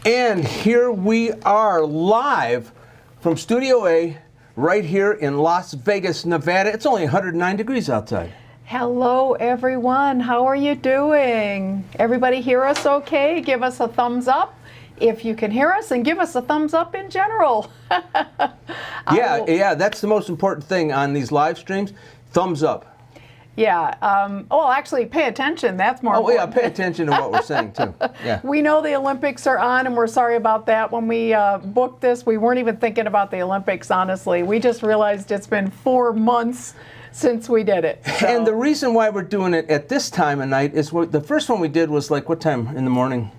And here we are live from Studio A right here in Las Vegas, Nevada. It's only 109 degrees outside. Hello everyone, how are you doing? Everybody hear us okay? Give us a thumbs up if you can hear us, and give us a thumbs up in general. Yeah, that's the most important thing on these live streams. Thumbs up. Yeah, well actually pay attention, that's more important. Oh yeah, pay attention to what we're saying too. Yeah. We know the Olympics are on and we're sorry about that. When we booked this, we weren't even thinking about the Olympics, honestly. We just realized it's been 4 months since we did it. So. And the reason why we're doing it at this time of night is the first one we did was like what time in the morning?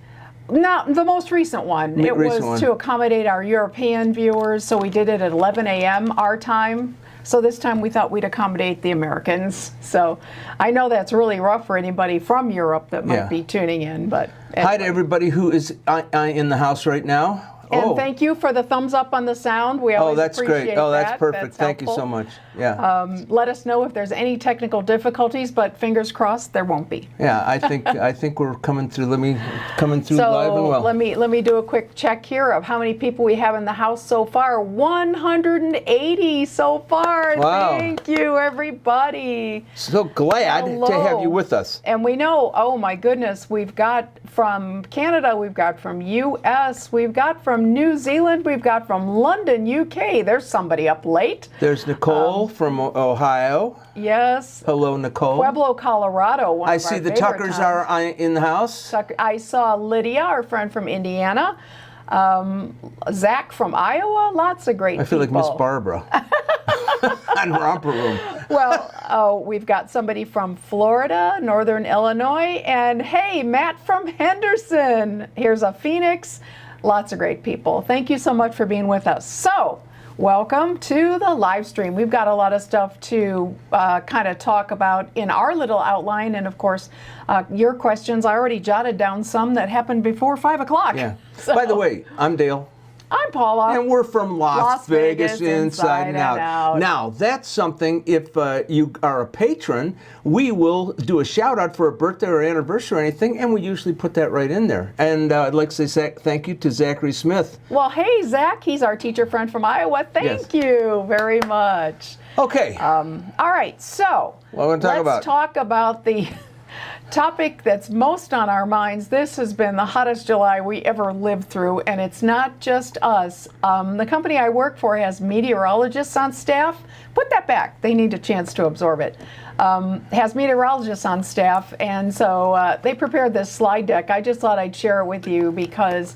Not the most recent one. It was to accommodate our European viewers, so we did it at 11 a.m. our time. So this time we thought we'd accommodate the Americans. So I know that's really rough for anybody from Europe that might be tuning in. But anyway. Hi to everybody who is in the house right now. And thank you for the thumbs up on the sound. We always that's appreciate great. Oh, that's that. perfect. That's thank helpful. you so much. Yeah. Let us know if there's any technical difficulties, but fingers crossed there won't be. Yeah, I think we're coming through. Coming through live and well. Let me do a quick check here of how many people we have in the house so far. 180 so far. Wow. Thank you, everybody. So glad to have you with us. And we know, oh my goodness, we've got from Canada, we've got from US, we've got from New Zealand, we've got from London, UK. There's somebody up late. There's Nicole from Ohio. Yes. Hello, Nicole. Pueblo, Colorado. I see the Tuckers are in the house. I saw Lydia, our friend from Indiana. Zach from Iowa. Lots of great people. I feel like Miss Barbara on Romper Room. Well, we've got somebody from Florida, Northern Illinois, and hey, Matt from Henderson. Here's a Phoenix. Lots of great people. Thank you so much for being with us. So, welcome to the live stream. We've got a lot of stuff to kind of talk about in our little outline, and of course, your questions. I already jotted down some that happened before 5 o'clock. Yeah. So, by the way, I'm Dale. I'm Paula. And we're from Las Vegas, inside and out. out. Now, that's something, if you are a patron, we will do a shout out for a birthday or anniversary or anything, and we usually put that right in there. And I'd like to say thank you to Zachary Smith. Well, hey, Zach, he's our teacher friend from Iowa. Thank you very much. Okay. All right, so let's talk about the topic that's most on our minds. This has been the hottest July we ever lived through, and it's not just us. The company I work for has meteorologists on staff. Put that back. They need a chance to absorb it. Has meteorologists on staff, and so they prepared this slide deck. I just thought I'd share it with you because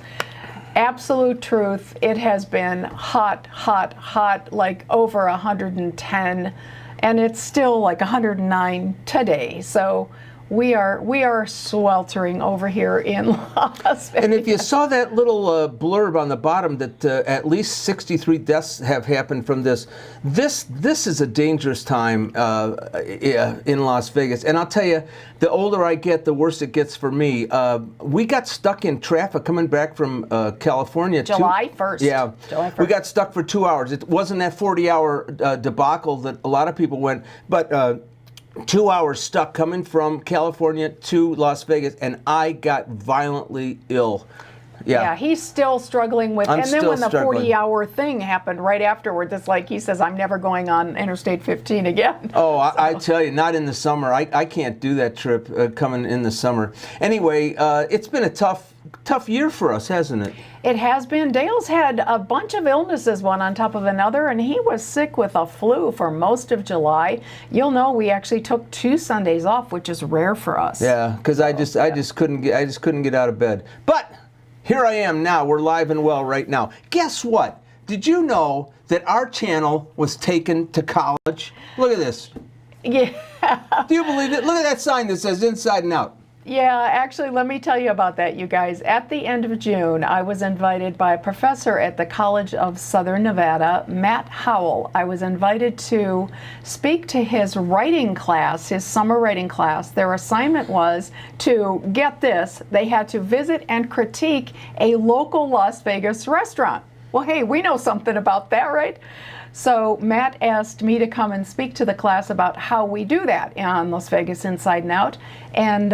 absolute truth, it has been hot, hot, hot, like over 110, and it's still like 109 today. So we are sweltering over here in Las Vegas. And if you saw that little blurb on the bottom that at least 63 deaths have happened from this is a dangerous time in Las Vegas. And I'll tell you, the older I get, the worse it gets for me. We got stuck in traffic coming back from California. July 1st. Yeah. July 1st. We got stuck for 2 hours. It wasn't that 40-hour debacle that a lot of people went, but 2 hours stuck coming from California to Las Vegas, and I got violently ill. Yeah, he's still struggling with, and then when the 40-hour thing happened right afterwards, it's like he says, I'm never going on Interstate 15 again. Oh, so. I tell you, not in the summer. I can't do that trip coming in the summer. Anyway, it's been a tough year for us, hasn't it? It has been. Dale's had a bunch of illnesses, one on top of another, and he was sick with a flu for most of July. You'll know we actually took 2 Sundays off, which is rare for us. Yeah, because I just couldn't get out of bed. But here I am now. We're live and well right now. Guess what? Did you know that our channel was taken to college? Look at this. Yeah. Do you believe it? Look at that sign that says Inside and Out. Yeah, actually, let me tell you about that, you guys. At the end of June, I was invited by a professor at the College of Southern Nevada, Matt Howell. I was invited to speak to his writing class, his summer writing class. Their assignment was to, get this, they had to visit and critique a local Las Vegas restaurant. Well, hey, we know something about that, right? So Matt asked me to come and speak to the class about how we do that on Las Vegas Inside and Out. And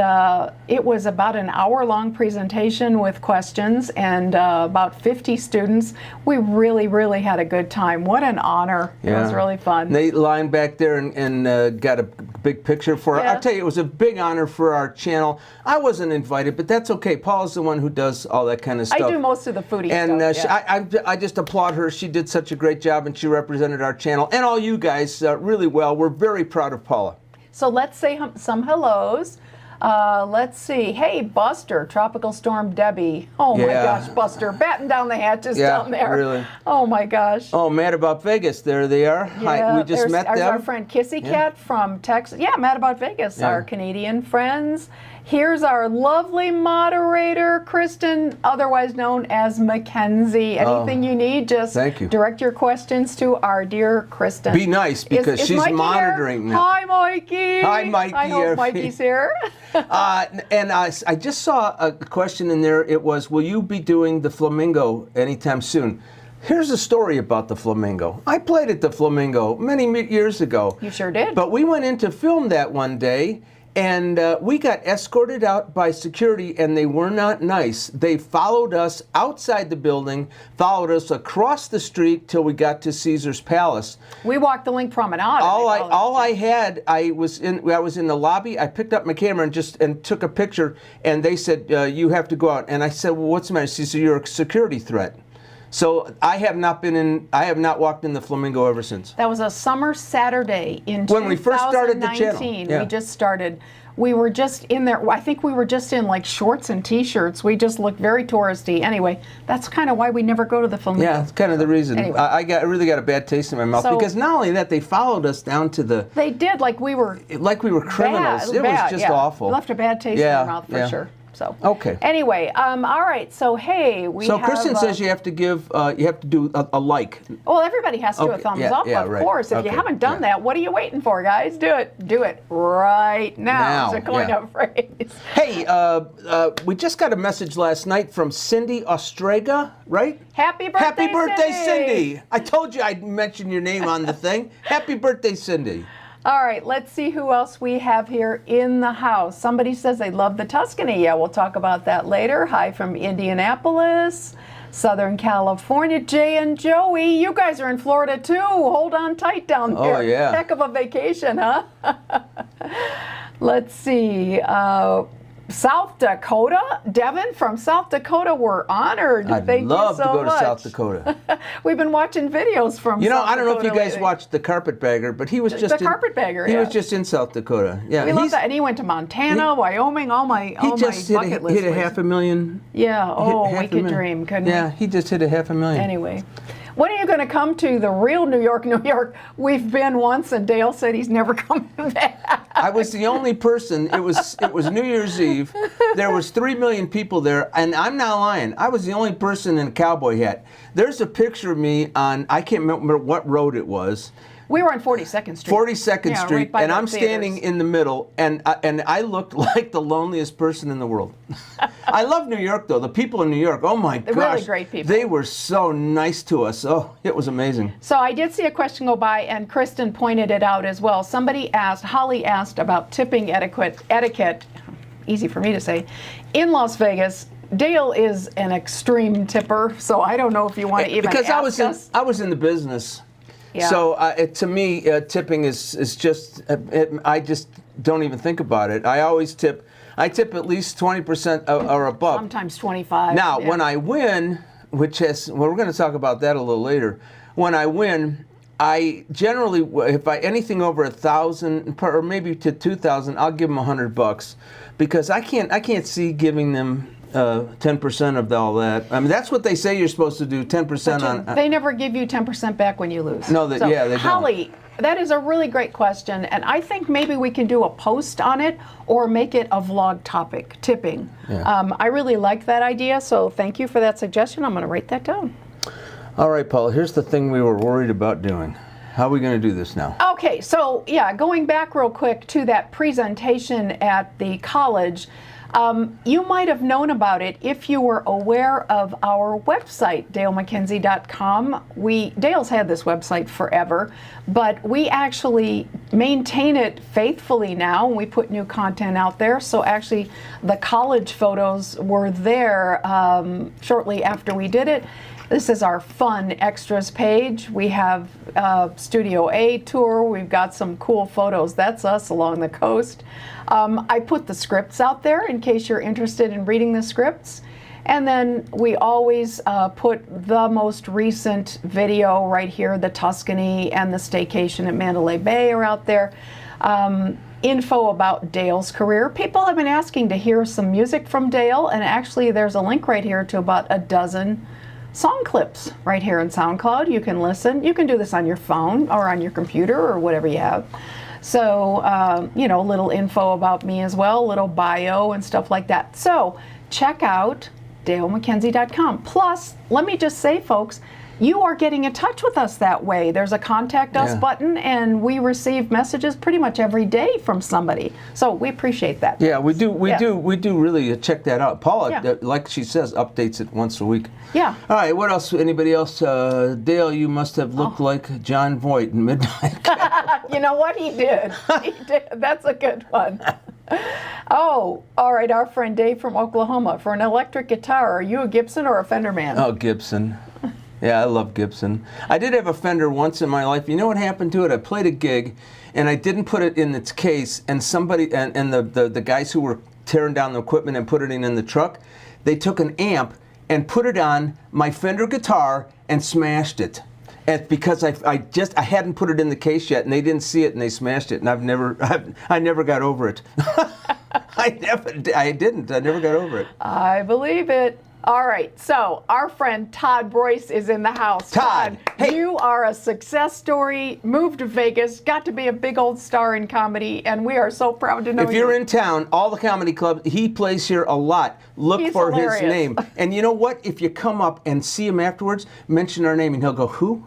it was about an hour-long presentation with questions and about 50 students. We really had a good time. What an honor. Yeah. It was really fun. They lined back there and got a big picture for it. Yeah. I'll tell you, it was a big honor for our channel. I wasn't invited, but that's okay. Paula's the one who does all that kind of stuff. I do most of the foodie and stuff. I just applaud her. She did such a great job, and she represented our channel and all you guys really well. We're very proud of Paula. So let's say some hellos. Let's see. Hey, Buster, Tropical Storm Debbie. Oh my gosh, Buster, batten down the hatches down there. Really. Oh my gosh. Oh, Mad About Vegas. There they are. Yeah, Hi, we just met them. Our friend Kissy Cat from Texas. Yeah, Mad About Vegas. Our Canadian friends. Here's our lovely moderator, Kristen, otherwise known as McKenzie. Anything you need, just direct your questions to our dear Kristen. Be nice, because she's Mikey monitoring here? now. Hi, Mikey. Hi, Mikey. I hope Mikey's here. And I just saw a question in there. It was, will you be doing the Flamingo anytime soon? Here's a story about the Flamingo. I played at the Flamingo many years ago. You sure did. But we went in to film that one day, and we got escorted out by security, and they were not nice. They followed us outside the building, followed us across the street till we got to Caesar's Palace. We walked the Link Promenade. I was in the lobby. I picked up my camera and took a picture, and they said, you have to go out. And I said, well, what's the matter? She said, you're a security threat. So I have not walked in the Flamingo ever since. That was a summer Saturday in 2019. When we first started the channel. Yeah. We just started. We were just in there. I think we were just in like shorts and T-shirts. We just looked very touristy. Anyway, that's kind of why we never go to the Flamingo. Yeah, it's kind of the reason. Anyway. I really got a bad taste in my mouth, because not only that, they followed us down to the. They did, like we were criminals. It was just awful. We left a bad taste in our mouth for sure. So anyway, all right. So hey, So Kristen says you have to give, you have to do a like. Well, everybody has to do a thumbs up, of course. If you haven't done that, what are you waiting for, guys? Do it right now. It's a coin-up phrase. Hey, we just got a message last night from Cindy Ostrega, right? Happy birthday, Happy birthday, Cindy! I told you I'd mention your name on the thing. Happy birthday, Cindy. All right, let's see who else we have here in the house. Somebody says they love the Tuscany. Yeah, we'll talk about that later. Hi from Indianapolis, Southern California. Jay and Joey, you guys are in Florida too. Hold on tight down there. Oh, yeah. Heck of a vacation, huh? Let's see. South Dakota, Devin from South Dakota, we're honored. Thank you so much. I'd love to go to South Dakota. We've been watching videos from South Dakota. I don't know if you guys lately. watched The Carpetbagger, but he was just Carpetbagger. He was just in South Dakota. Yeah, we love that, and he went to Montana, Wyoming, all my bucket list. He just hit a $500,000. Yeah. Oh, we could dream, couldn't we? Yeah, he just hit a $500,000. Anyway. When are you going to come to the real New York, New York? We've been once, and Dale said he's never coming back. I was the only person. It was New Year's Eve. There was 3 million people there, and I'm not lying. I was the only person in a cowboy hat. There's a picture of me on, I can't remember what road it was. We were on 42nd Street. 42nd Street, right by and the I'm theaters. standing in the middle, and I looked like the loneliest person in the world. I love New York, though. The people in New York, oh my gosh. They're really great people. They were so nice to us. Oh, it was amazing. So I did see a question go by, and Kristen pointed it out as well. Somebody asked, Holly asked about tipping etiquette, easy for me to say, in Las Vegas. Dale is an extreme tipper, so I don't know if you want to even ask us. I was in the business. Yeah. So to me, tipping is just, I just don't even think about it. I always tip. I tip at least 20% or above. Sometimes 25. Now, when I win, we're going to talk about that a little later. When I win, I generally, if anything over 1,000 or maybe to 2,000, I'll give them $100, because I can't see giving them 10% of all that. I mean, that's what they say you're supposed to do, 10% on. They never give you 10% back when you lose. No, they don't. Holly, that is a really great question, and I think maybe we can do a post on it or make it a vlog topic, tipping. Yeah. I really like that idea, so thank you for that suggestion. I'm going to write that down. All right, Paula, here's the thing we were worried about doing. How are we going to do this now? Okay, so yeah, going back real quick to that presentation at the college, You might have known about it if you were aware of our website, DaleMcKenzie.com. Dale's had this website forever, but we actually maintain it faithfully now, and we put new content out there. So actually, the college photos were there shortly after we did it. This is our fun extras page. We have Studio A tour. We've got some cool photos. That's us along the coast. I put the scripts out there in case you're interested in reading the scripts. And then we always put the most recent video right here. The Tuscany and the staycation at Mandalay Bay are out there. Info about Dale's career. People have been asking to hear some music from Dale, and actually there's a link right here to about a dozen song clips right here in SoundCloud. You can listen. You can do this on your phone or on your computer or whatever you have. So, you know, little info about me as well, little bio and stuff like that. So check out DaleMcKenzie.com. Plus, let me just say, folks, you are getting in touch with us that way. There's a contact us button, and we receive messages pretty much every day from somebody. So we appreciate that. Yeah, we do really check that out. Paula, like she says, updates it once a week. Yeah. All right, what else? Anybody else? Dale, you must have looked like John Voight in Midnight. You know what? He did. He did. That's a good one. Oh, all right. Our friend Dave from Oklahoma. For an electric guitar, are you a Gibson or a Fender man? Oh, Gibson. Yeah, I love Gibson. I did have a Fender once in my life. You know what happened to it? I played a gig, and I didn't put it in its case, and somebody, and the guys who were tearing down the equipment and putting it in the truck, they took an amp and put it on my Fender guitar and smashed it. Because I hadn't put it in the case yet, and they didn't see it, and they smashed it, and I never got over it. I never got over it. I believe it. All right, so our friend Todd Royce is in the house. Todd, hey. You are a success story, moved to Vegas, got to be a big old star in comedy, and we are so proud to know you. If you're in town, all the comedy clubs, he plays here a lot. Look for his name. And you know what? If you come up and see him afterwards, mention our name, and he'll go, who?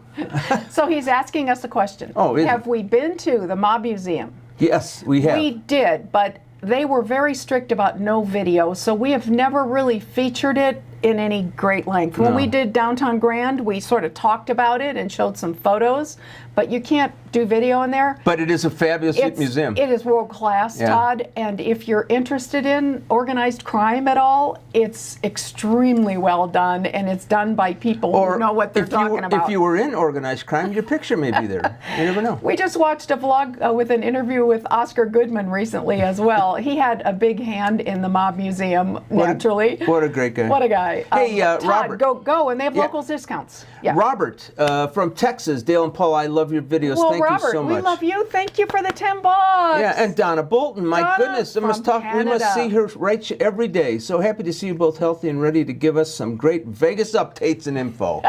So he's asking us a question. Oh, is Have we been to the Mob Museum? Yes, we have. We did, but they were very strict about no video, so we have never really featured it in any great length. When we did Downtown Grand, we sort of talked about it and showed some photos, but you can't do video in there. But it is a fabulous museum. It is world class, Todd, and if you're interested in organized crime at all, it's extremely well done, and it's done by people who know what they're talking about. If you were in organized crime, your picture may be there. You never know. We just watched a vlog with an interview with Oscar Goodman recently as well. He had a big hand in the Mob Museum, naturally. What a great guy. What a guy. Hey, Todd, Robert. Go, and they have locals discounts. Yeah. Robert from Texas, Dale and Paula, I love your videos. Well, Thank Robert, you so much. we love you. Thank you for the $10. Yeah, and Donna Bolton, my goodness, we must see her every day. So happy to see you both healthy and ready to give us some great Vegas updates and info.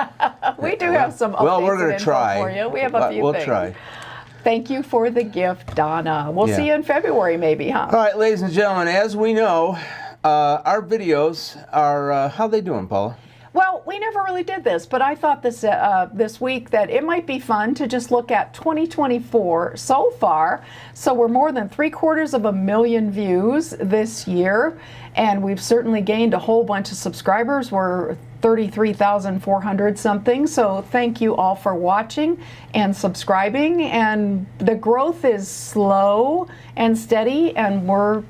We do have some updates we're going to try for you. We have a few we'll things. Try. Thank you for the gift, Donna. We'll see you in February, maybe, huh? All right, ladies and gentlemen, as we know, our videos are, how are they doing, Paula? Well, we never really did this, but I thought this week that it might be fun to just look at 2024 so far. So we're more than 750,000 views this year, and we've certainly gained a whole bunch of subscribers. We're 33,400 something. So thank you all for watching and subscribing. And the growth is slow and steady, and we're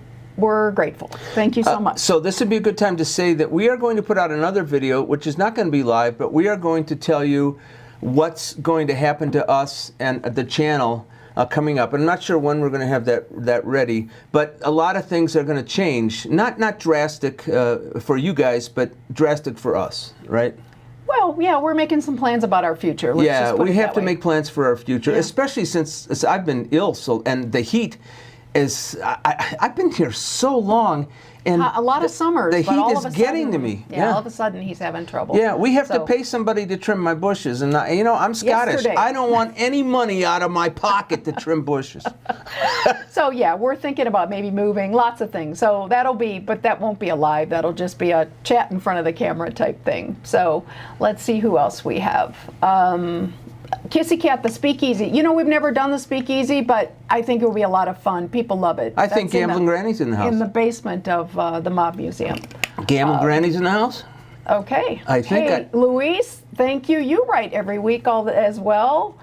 grateful. Thank you so much. So this would be a good time to say that we are going to put out another video, which is not going to be live, but we are going to tell you what's going to happen to us and the channel coming up. I'm not sure when we're going to have that ready, but a lot of things are going to change. Not drastic for you guys, but drastic for us, right? Well, yeah, we're making some plans about our future. Let's just put we it have that to way. make plans for our future, especially since I've been ill, and the heat is, I've been here so long, and a lot of summers. The but heat all is of a getting sudden, to me. All of a sudden he's having trouble. Yeah, we have to pay somebody to trim my bushes, and I'm Scottish. Yesterday. I don't want any money out of my pocket to trim bushes. So yeah, we're thinking about maybe moving, lots of things. So but that won't be a live. That'll just be a chat in front of the camera type thing. So let's see who else we have. Kissy Cat, the Speakeasy. You know, we've never done the Speakeasy, but I think it will be a lot of fun. People love it. I think Gambling Granny's in the house. In the basement of the Mob Museum. Gambling Granny's in the house? Okay. I think hey, Luis, thank you. You write every week as well.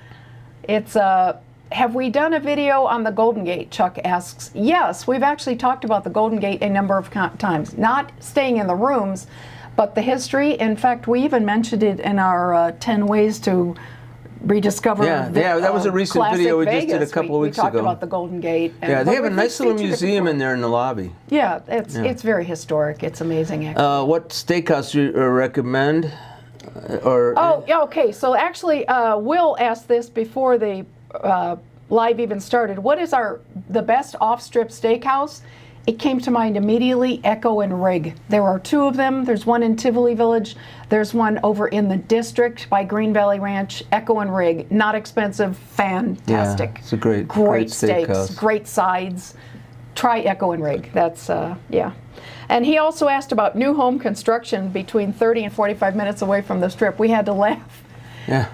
It's have we done a video on the Golden Gate? Chuck asks. Yes, we've actually talked about the Golden Gate a number of times. Not staying in the rooms, but the history. In fact, we even mentioned it in our 10 ways to rediscover. Yeah, that was a recent video we just did a couple of weeks ago. We talked about the Golden Gate. Yeah, they have a nice little museum in there in the lobby. Yeah, it's very historic. It's amazing. Actually. What steakhouse you recommend? Okay. So actually, Will asked this before the live even started. What is the best off-strip steakhouse? It came to mind immediately, Echo and Rig. There are two of them. There's one in Tivoli Village. There's one over in the district by Green Valley Ranch. Echo and Rig. Not expensive, fantastic. Yeah, it's a great steaks, steakhouse. Great sides. Try Echo and Rig. That's, yeah. And he also asked about new home construction between 30 and 45 minutes away from the Strip. We had to laugh. Yeah.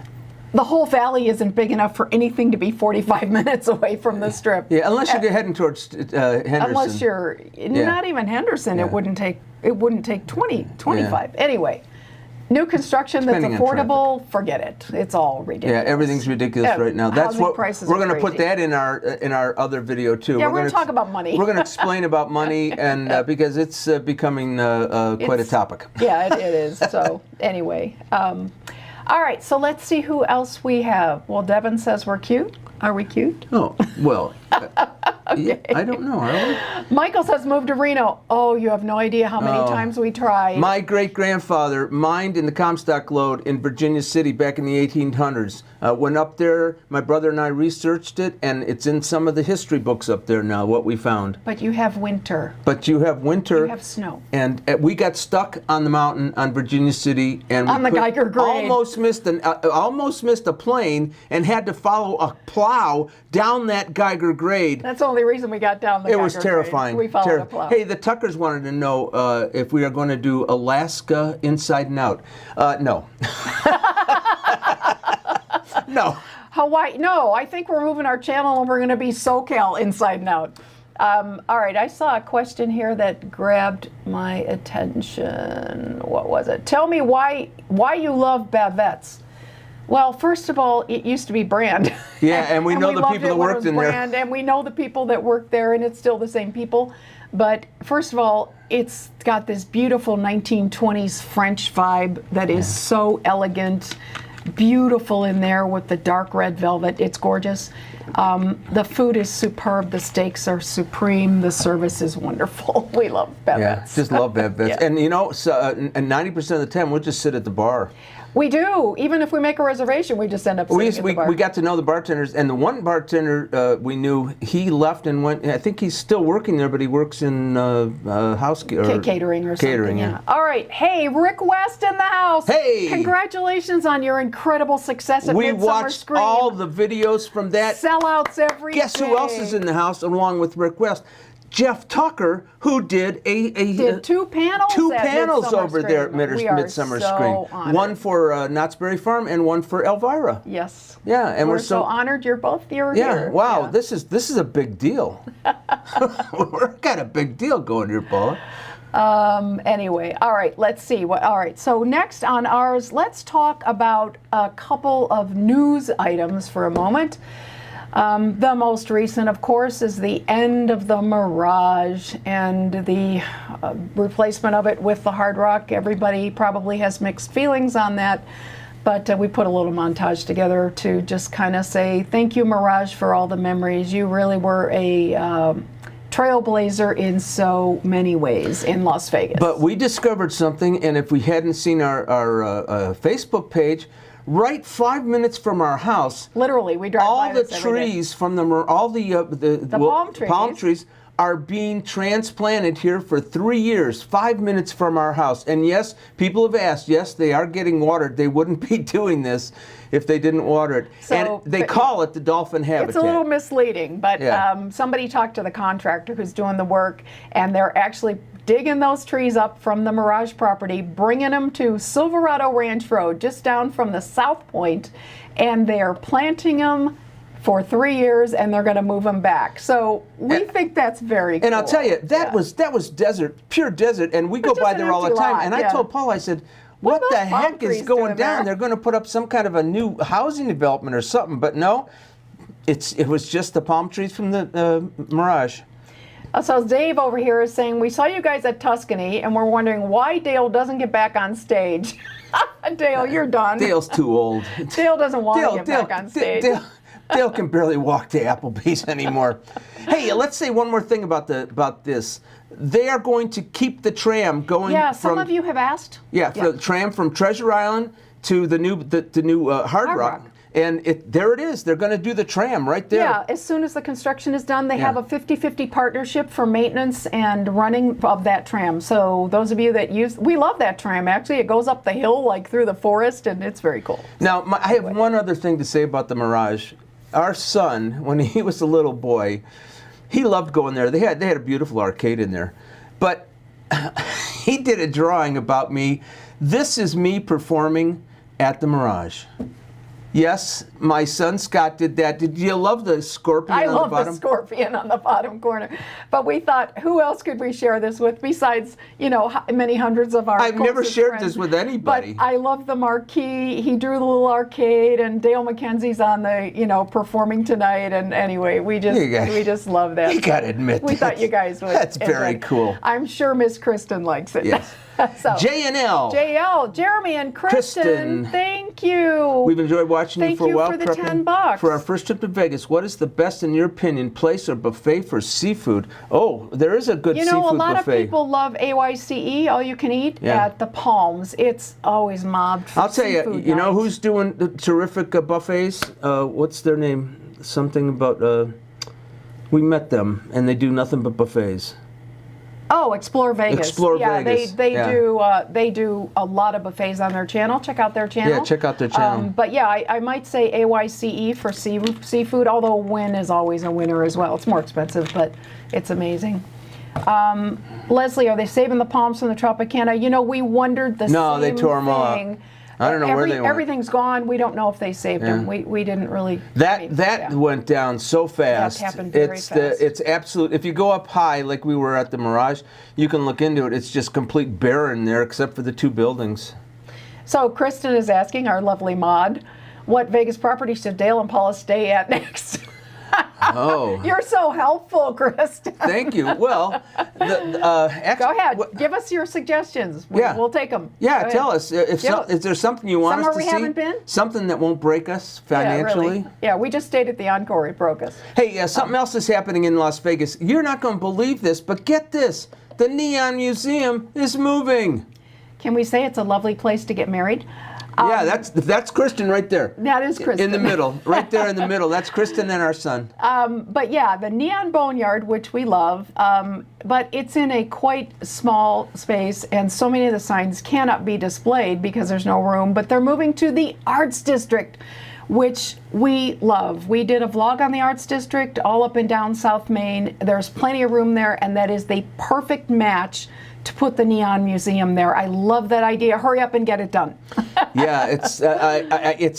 The whole valley isn't big enough for anything to be 45 minutes away from the Strip. Yeah, unless you're heading towards Henderson. Unless you're not even Henderson, it wouldn't take 20, 25. Yeah. Anyway, new construction that's affordable, forget it. It's all ridiculous. Yeah, everything's ridiculous right now. That's what we're going to put that in our other video too. Yeah, we're going to talk about money. We're going to explain about money and because it's becoming quite a topic. Yeah, it is. So anyway. All right, so let's see who else we have. Well, Devin says we're cute. Are we cute? Oh, well, okay. I don't know. Are we? Michael says move to Reno. Oh, you have no idea how many times we tried. My great-grandfather mined in the Comstock Lode in Virginia City back in the 1800s. Went up there, my brother and I researched it, and it's in some of the history books up there now, what we found. But you have winter. But you have winter. You have snow. And we got stuck on the mountain on Virginia City. And on the Geiger grade. Almost missed a plane and had to follow a plow down that Geiger grade. That's the only reason we got down the Geiger grade. It was terrifying. We followed a plow. Hey, the Tuckers wanted to know if we are going to do Alaska Inside and Out. No. No. Hawaii, no. I think we're moving our channel and we're going to be SoCal Inside and Out. All right, I saw a question here that grabbed my attention. What was it? Tell me why you love Bavettes. Well, first of all, it used to be Brand. Yeah, and we know the people that worked in there. And we know the people that worked there, and it's still the same people. But first of all, it's got this beautiful 1920s French vibe that is so elegant, beautiful in there with the dark red velvet. It's gorgeous. The food is superb. The steaks are supreme. The service is wonderful. We love Bavettes. Yeah, just love Bavettes. Yeah. And you know, and 90% of the time we'll just sit at the bar. We do. Even if we make a reservation, we just end up sitting at the bar. We got to know the bartenders, and the one bartender we knew, he left and went. I think he's still working there, but he works in catering or catering, something. Yeah. All right. Hey, Rick West in the house. Hey! Congratulations on your incredible success at We Midsummer watched Scream. all the videos from that. Sellouts every day. Guess who else is in the house along with Rick West? Jeff Tucker, who did did two panels over there at Midsummer Scream. Honored. One for Knott's Berry Farm and one for Elvira. Yes. Yeah, and we're so honored you're both here. Wow, yeah. this is a big deal. We've got a big deal going here, Paula. Anyway, all right, let's see. All right, so next on ours, let's talk about a couple of news items for a moment. The most recent, of course, is the end of the Mirage and the replacement of it with the Hard Rock. Everybody probably has mixed feelings on that, but we put a little montage together to just kind of say thank you, Mirage, for all the memories. You really were a trailblazer in so many ways in Las Vegas. But we discovered something, and if we hadn't seen our Facebook page, right 5 minutes from our house, literally, we drive all by the this every trees from the palm trees are being transplanted here for 3 years, 5 minutes from our house. And yes, people have asked, yes, they are getting watered. They wouldn't be doing this if they didn't water it. So, and they call it the dolphin habitat. It's a little misleading, but somebody talked to the contractor who's doing the work, and they're actually digging those trees up from the Mirage property, bringing them to Silverado Ranch Road, just down from the South Point, and they're planting them for 3 years, and they're going to move them back. So we think that's very cool. And I'll tell you, that was desert, pure desert, and we go Just by an there all the empty time. lot, And I told Paula, I said, what are the those palm heck is trees going doing down? there? They're going to put up some kind of a new housing development or something, but no, it was just the palm trees from the Mirage. So Dave over here is saying, we saw you guys at Tuscany, and we're wondering why Dale doesn't get back on stage. Dale, you're done. Dale's too old. Dale doesn't want to get back on stage. Dale can barely walk to Applebee's anymore. Hey, let's say one more thing about this. They are going to keep the tram going. Yeah, some of you have asked. Yeah, the tram from Treasure Island to the new Hard Rock. And there it is. They're going to do the tram right there. Yeah, as soon as the construction is done, they have a 50-50 partnership for maintenance and running of that tram. So those of you that we love that tram, actually. It goes up the hill, like through the forest, and it's very cool. Now, I have one other thing to say about the Mirage. Our son, when he was a little boy, he loved going there. They had a beautiful arcade in there. But he did a drawing about me. This is me performing at the Mirage. Yes, my son Scott did that. Did you love the scorpion on the bottom? I love the scorpion on the bottom corner. But we thought, who else could we share this with besides, many hundreds of our I've never shared friends. this with anybody. But I love the marquee. He drew the little arcade, and Dale McKenzie's on the, performing tonight. And anyway, we just love that. You got to admit we thought you guys would. That's very cool. I'm sure Miss Kristen likes it. Yes. So, J&L. JL, Jeremy and Kristen, thank you. We've enjoyed watching you for a while. Thank you for the $10. For our first trip to Vegas, what is the best, in your opinion, place or buffet for seafood? Oh, there is a good seafood buffet. A lot of people love AYCE, all you can eat, at the Palms. It's always mobbed for I'll tell you, seafood you know nights. who's doing the terrific buffets? What's their name? Something about, we met them, and they do nothing but buffets. Oh, Explore Vegas. Explore Vegas. They do a lot of buffets on their channel. Check out their channel. Yeah, check out their channel. But yeah, I might say AYCE for seafood, although Wynn is always a winner as well. It's more expensive, but it's amazing. Leslie, are they saving the palms from the Tropicana? We wondered the same thing. No, they tore them all up. I don't know where they went. Everything's gone. We don't know if they saved them. We didn't really. That went down so fast. That happened very fast. It's absolute. If you go up high, like we were at the Mirage, you can look into it. It's just complete barren there, except for the two buildings. So Kristen is asking, our lovely mod, what Vegas property should Dale and Paula stay at next? Oh. You're so helpful, Kristen. Thank you. Well, actually, go ahead. Give us your suggestions. We'll take them. Yeah, tell us. Is there something you want us to see? Somewhere we haven't been? Something that won't break us financially? Yeah, really. Yeah, we just stayed at the Encore. It broke us. Hey, something else is happening in Las Vegas. You're not going to believe this, but get this. The Neon Museum is moving. Can we say it's a lovely place to get married? Yeah, that's Kristen right there. That is Kristen. In the middle, right there in the middle. That's Kristen and our son. But yeah, the Neon Boneyard, which we love, but it's in a quite small space, and so many of the signs cannot be displayed because there's no room, but they're moving to the Arts District, which we love. We did a vlog on the Arts District all up and down South Main. There's plenty of room there, and that is the perfect match to put the Neon Museum there. I love that idea. Hurry up and get it done. Yeah, it's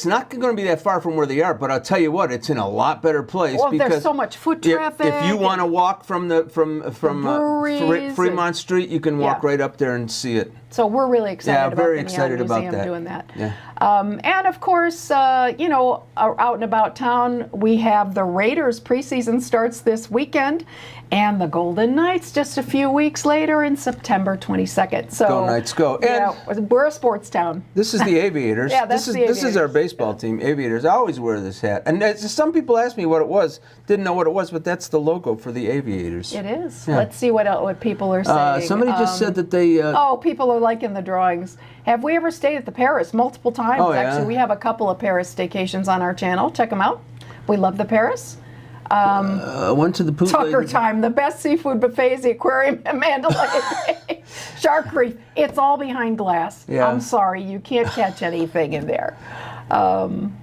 not going to be that far from where they are, but I'll tell you what, it's in a lot better place. Well, because there's so much foot traffic. If you want to walk from Fremont Street, you can walk right up there and see it. So we're really excited about very the excited Neon about Museum that. doing that. Yeah. And of course, out and about town, we have the Raiders preseason starts this weekend, and the Golden Knights just a few weeks later in September 22nd. So Go Knights, go! And we're a sports town. This is the Aviators. Yeah, that's the This is our Aviators. baseball team, Aviators. I always wear this hat, and some people asked me what it was. Didn't know what it was, but that's the logo for the Aviators. It is. Yeah. Let's see what people are saying. Somebody just said that they. People are liking the drawings. Have we ever stayed at the Paris multiple times? Oh, yeah. Actually, we have a couple of Paris staycations on our channel. Check them out. We love the Paris. Went to the pool. Tucker time. The best seafood buffet is the aquarium at Mandalay Bay. Shark Reef. It's all behind glass. Yeah. I'm sorry, you can't catch anything in there.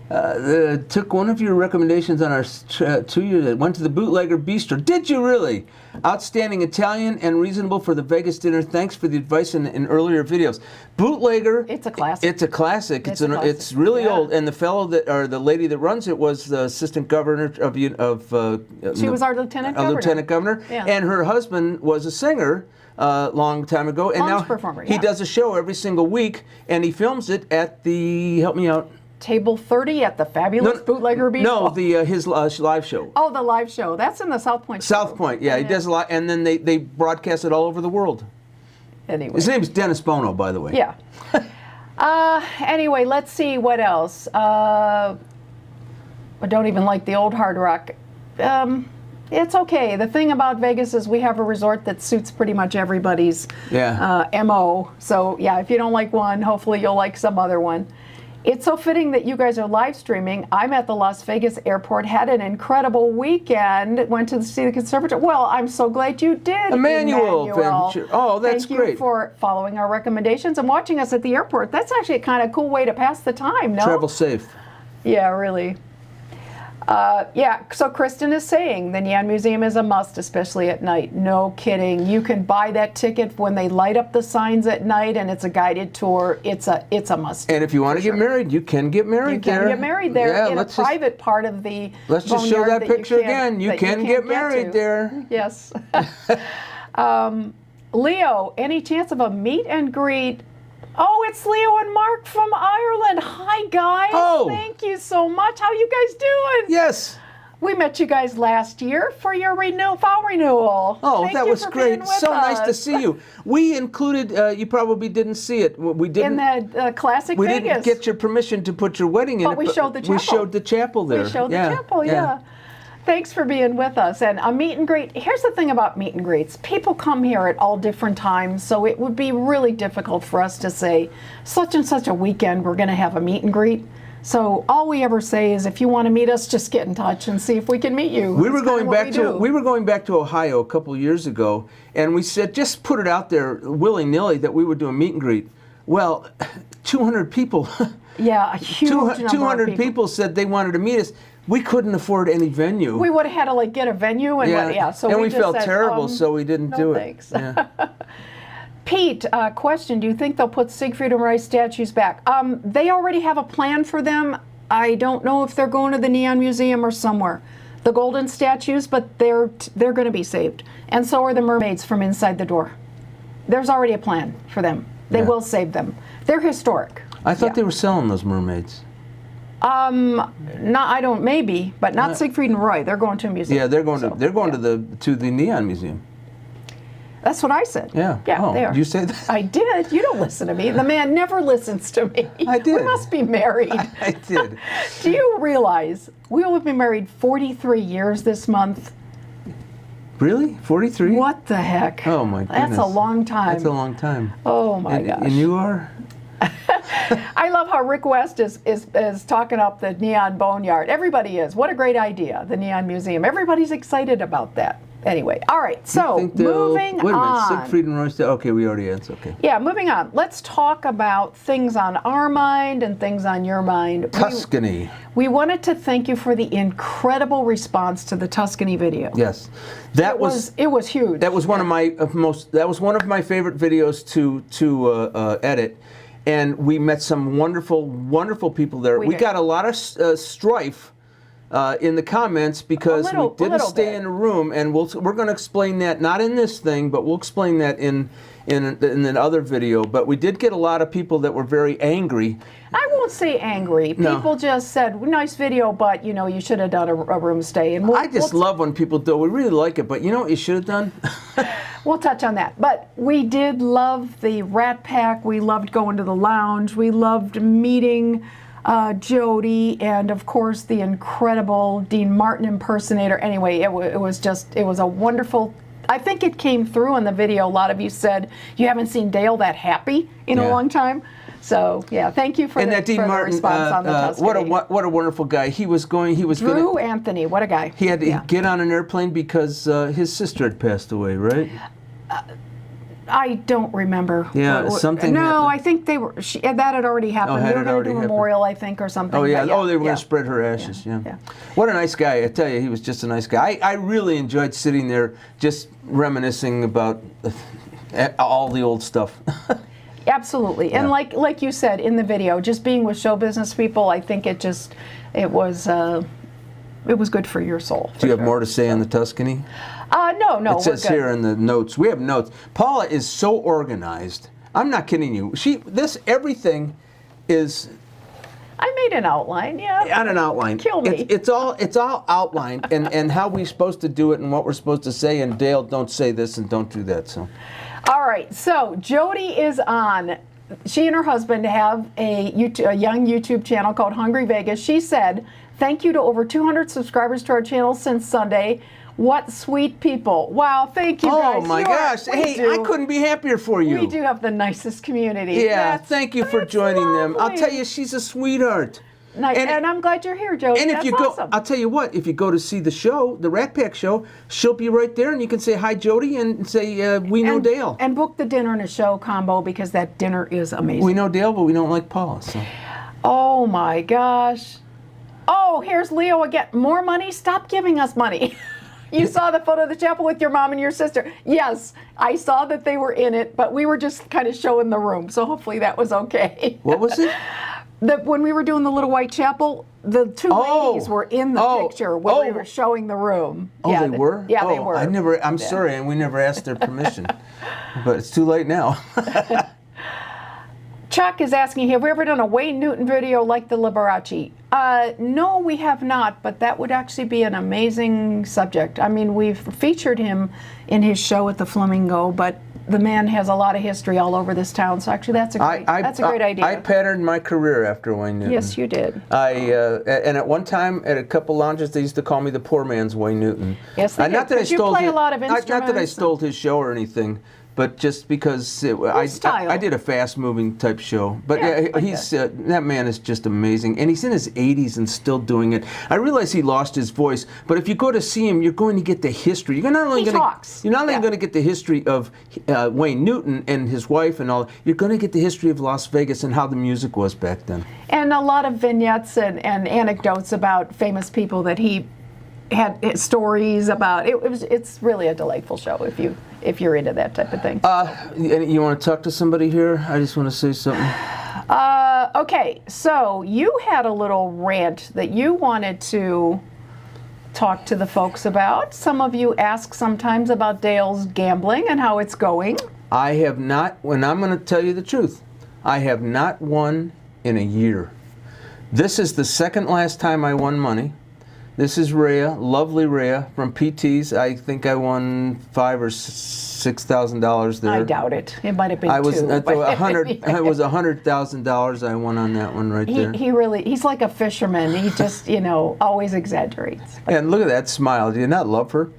Took one of your recommendations on our 2-year that went to the Bootlegger Bistro. Did you really? Outstanding Italian and reasonable for the Vegas dinner. Thanks for the advice in earlier videos. Bootlegger. It's a classic. It's a classic. It's a classic. It's really Yeah. old. And the fellow that, or the lady that runs it, was the assistant governor of. She was our lieutenant governor. Lieutenant governor. Yeah. And her husband was a singer. Long time ago, and Lounge now performer, he yeah. does a show every single week, and he films it at the, help me out, Table 30 at the fabulous Bootlegger Bistro. no, the his live show. Oh, the live show. That's in the South Point. South Point, yeah, he does a lot, and then they broadcast it all over the world. Anyway. His name is Dennis Bono, by the way. Yeah. Anyway, let's see what else. I don't even like the old Hard Rock. It's okay. The thing about Vegas is we have a resort that suits pretty much everybody's MO. So yeah, if you don't like one, hopefully you'll like some other one. It's so fitting that you guys are live streaming. I'm at the Las Vegas airport, had an incredible weekend, went to see the conservatory. Well, I'm so glad you did, Emmanuel. Oh, that's Thank great. you for following our recommendations and watching us at the airport. That's actually a kind of cool way to pass the time, no? Travel safe. Yeah, really. Yeah, so Kristen is saying the Neon Museum is a must, especially at night. No kidding. You can buy that ticket when they light up the signs at night, and it's a guided tour. It's a must. And if you want to get married, you can get married there. You can get married there in a private part of the Let's just show Boneyard that picture again. You can get married there. Yes. Leo, any chance of a meet and greet? Oh, it's Leo and Mark from Ireland. Hi, guys. Oh. Thank you so much. How you guys doing? Yes. We met you guys last year for your fall renewal. Oh, Thank that you was for being great. with So nice to us. see you. We included, you probably didn't see it. We didn't. In the classic we Vegas. didn't get your permission to put your wedding in But it. we showed the chapel. We showed the chapel there. We showed the chapel, yeah. Thanks for being with us. And a meet and greet, here's the thing about meet and greets. People come here at all different times, so it would be really difficult for us to say, such and such a weekend, we're going to have a meet and greet. So all we ever say is, if you want to meet us, just get in touch and see if we can meet you. We were going back to Ohio a couple of years ago, and we said, just put it out there willy-nilly that we would do a meet and greet. Well, 200 people. Yeah, a huge number 200 of people said they wanted to meet us. We couldn't afford any venue. We would have had to get a venue and So we just felt said, terrible, so we didn't no do thanks. it. Yeah. Pete, question, do you think they'll put Siegfried and Roy statues back? They already have a plan for them. I don't know if they're going to the Neon Museum or somewhere. The golden statues, but they're going to be saved. And so are the mermaids from inside the door. There's already a plan for them. They will save them. They're historic. I thought they were selling those mermaids. Maybe, but not Siegfried and Roy. They're going to a museum. Yeah, they're going to the Neon Museum. That's what I said. Yeah. Yeah, they are. You say that? I did. You don't listen to me. The man never listens to me. I did. We must be married. I did. Do you realize we will be married 43 years this month? Really? 43? What the heck? Oh my goodness. That's a long time. That's a long time. Oh my gosh. And you are? I love how Rick West is talking up the Neon Boneyard. Everybody is. What a great idea, the Neon Museum. Everybody's excited about that. Anyway, all right, so moving on. Wait a minute, on. Siegfried and Roy. Okay, we already answered. Okay. Yeah, moving on. Let's talk about things on our mind and things on your mind. Tuscany. We wanted to thank you for the incredible response to the Tuscany video. Yes, it was huge. That was one of my my favorite videos to edit, and we met some wonderful people there. We got a lot of strife in the comments because we didn't stay in a room, and we're going to explain that, not in this thing, but we'll explain that in the other video. But we did get a lot of people that were very angry. I won't say angry. People just said, nice video, but you should have done a room stay. And I just love when people do. We really like it, but you know what you should have done? We'll touch on that. But we did love the Rat Pack. We loved going to the lounge. We loved meeting Jody, and of course the incredible Dean Martin impersonator. Anyway, it was a wonderful. I think it came through in the video. A lot of you said you haven't seen Dale that happy in a long time. So yeah, thank you for the response on the Tuscany. What a wonderful guy. He was Drew Anthony, what a guy. He had to get on an airplane because his sister had passed away, right? I don't remember. Yeah, something No, happened. I think they were. That had already happened. had They were it going to already do a happened? memorial, I think, or something. Oh yeah. but Oh, they were yeah. going to spread her ashes. Yeah. Yeah. What a nice guy. I tell you, he was just a nice guy. I really enjoyed sitting there, just reminiscing about all the old stuff. Absolutely. And Yeah. like you said in the video, just being with show business people, I think it was good for your soul. Do you have more to say on the Tuscany? No, It says we're good. here in the notes. We have notes. Paula is so organized. I'm not kidding you. Everything is I made an outline, yeah. on an outline. Kill me. It's all outlined and how we're supposed to do it and what we're supposed to say. And Dale, don't say this and don't do that. So. All right, so Jody is on. She and her husband have a young YouTube channel called Hungry Vegas. She said, "Thank you to over 200 subscribers to our channel since Sunday. What sweet people." Wow, thank you guys. Oh my gosh. Hey, I couldn't be happier for you. We do have the nicest community. Yeah, thank you for that's joining them. I'll lovely. tell you, she's a sweetheart. Nice. And I'm glad you're here, Jody. And if That's you go, awesome. I'll tell you what, if you go to see the show, the Rat Pack show, she'll be right there and you can say, "Hi, Jody," and say, "We know Dale." And book the dinner and a show combo because that dinner is amazing. We know Dale, but we don't like Paula. So. Oh my gosh. Oh, here's Leo again. More money? Stop giving us money. You saw the photo of the chapel with your mom and your sister. Yes, I saw that they were in it, but we were just kind of showing the room, so hopefully that was okay. What was it? When we were doing the little white chapel, the two ladies were in the picture when we were showing the room. Oh, yeah, they were? Yeah, they Oh, were. I'm sorry, and we never asked their permission. But it's too late now. Chuck is asking, have we ever done a Wayne Newton video like the Liberace? No, we have not, but that would actually be an amazing subject. I mean, we've featured him in his show at the Flamingo, but the man has a lot of history all over this town, so actually that's a great idea. I patterned my career after Wayne Newton. Yes, you did. And at one time, at a couple lounges, they used to call me the poor man's Wayne Newton. Yes, they did, Not that I 'cause you stole play a his- lot of Not that I instruments. stole his show or anything, but just because style. I did a fast-moving type show. But Yeah, like he's that man is just amazing, and he's in his 80s and still doing it. I realize he lost his voice, but if you go to see him, you're going to get the history. You're not only He going talks. You're not only Yeah. going to get the history of Wayne Newton and his wife and all. You're going to get the history of Las Vegas and how the music was back then. And a lot of vignettes and anecdotes about famous people that he had stories about. It's really a delightful show if you're into that type of thing. You want to talk to somebody here? I just want to say something. Okay, so you had a little rant that you wanted to talk to the folks about. Some of you ask sometimes about Dale's gambling and how it's going. I have not, when I'm going to tell you the truth, I have not won in a year. This is the second last time I won money. This is Rhea, lovely Rhea from PT's. I think I won $5,000 or $6,000 there. I doubt it. It might have been I was two. at but- It was $100,000 I won on that one right there. He's like a fisherman. He just, always exaggerates. And look at that smile. Do you not love her?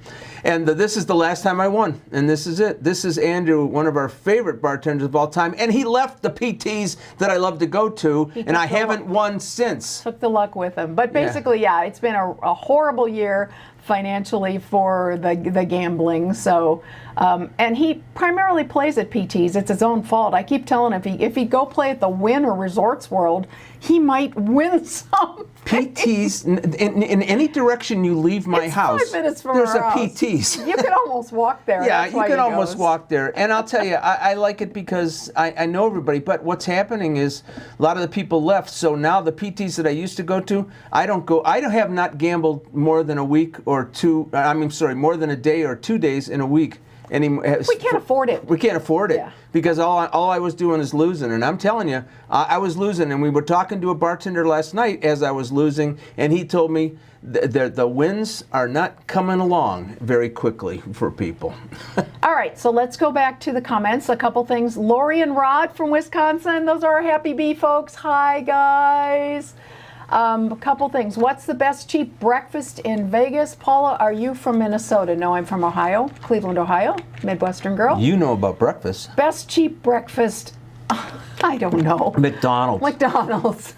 And this is the last time I won. And this is it. This is Andrew, one of our favorite bartenders of all time. And he left the PTs that I love to go to. And I haven't won since. Took the luck with him. But basically, yeah, it's been a horrible year financially for the gambling. So, and he primarily plays at PTs. It's his own fault. I keep telling him if he go play at the Wynn or Resorts World, he might win some. PTs, in any direction you leave my It's house, 5 minutes from there's our a house. PTs. You can almost walk there. Yeah, That's you why can he almost goes. walk there. And I'll tell you, I like it because I know everybody. But what's happening is a lot of the people left. So now the PTs that I used to go to, I don't go. I have not gambled more than a week or two. More than a day or 2 days in a week. We can't afford it. We can't afford it Yeah. because all I was doing is losing. And I'm telling you, I was losing. And we were talking to a bartender last night as I was losing, and he told me the wins are not coming along very quickly for people. All right, so let's go back to the comments. A couple things. Lori and Rod from Wisconsin. Those are our Happy Bee folks. Hi, guys. A couple things. What's the best cheap breakfast in Vegas? Paula, are you from Minnesota? No, I'm from Ohio, Cleveland, Ohio, Midwestern girl. You know about breakfast. Best cheap breakfast, I don't know. McDonald's. McDonald's.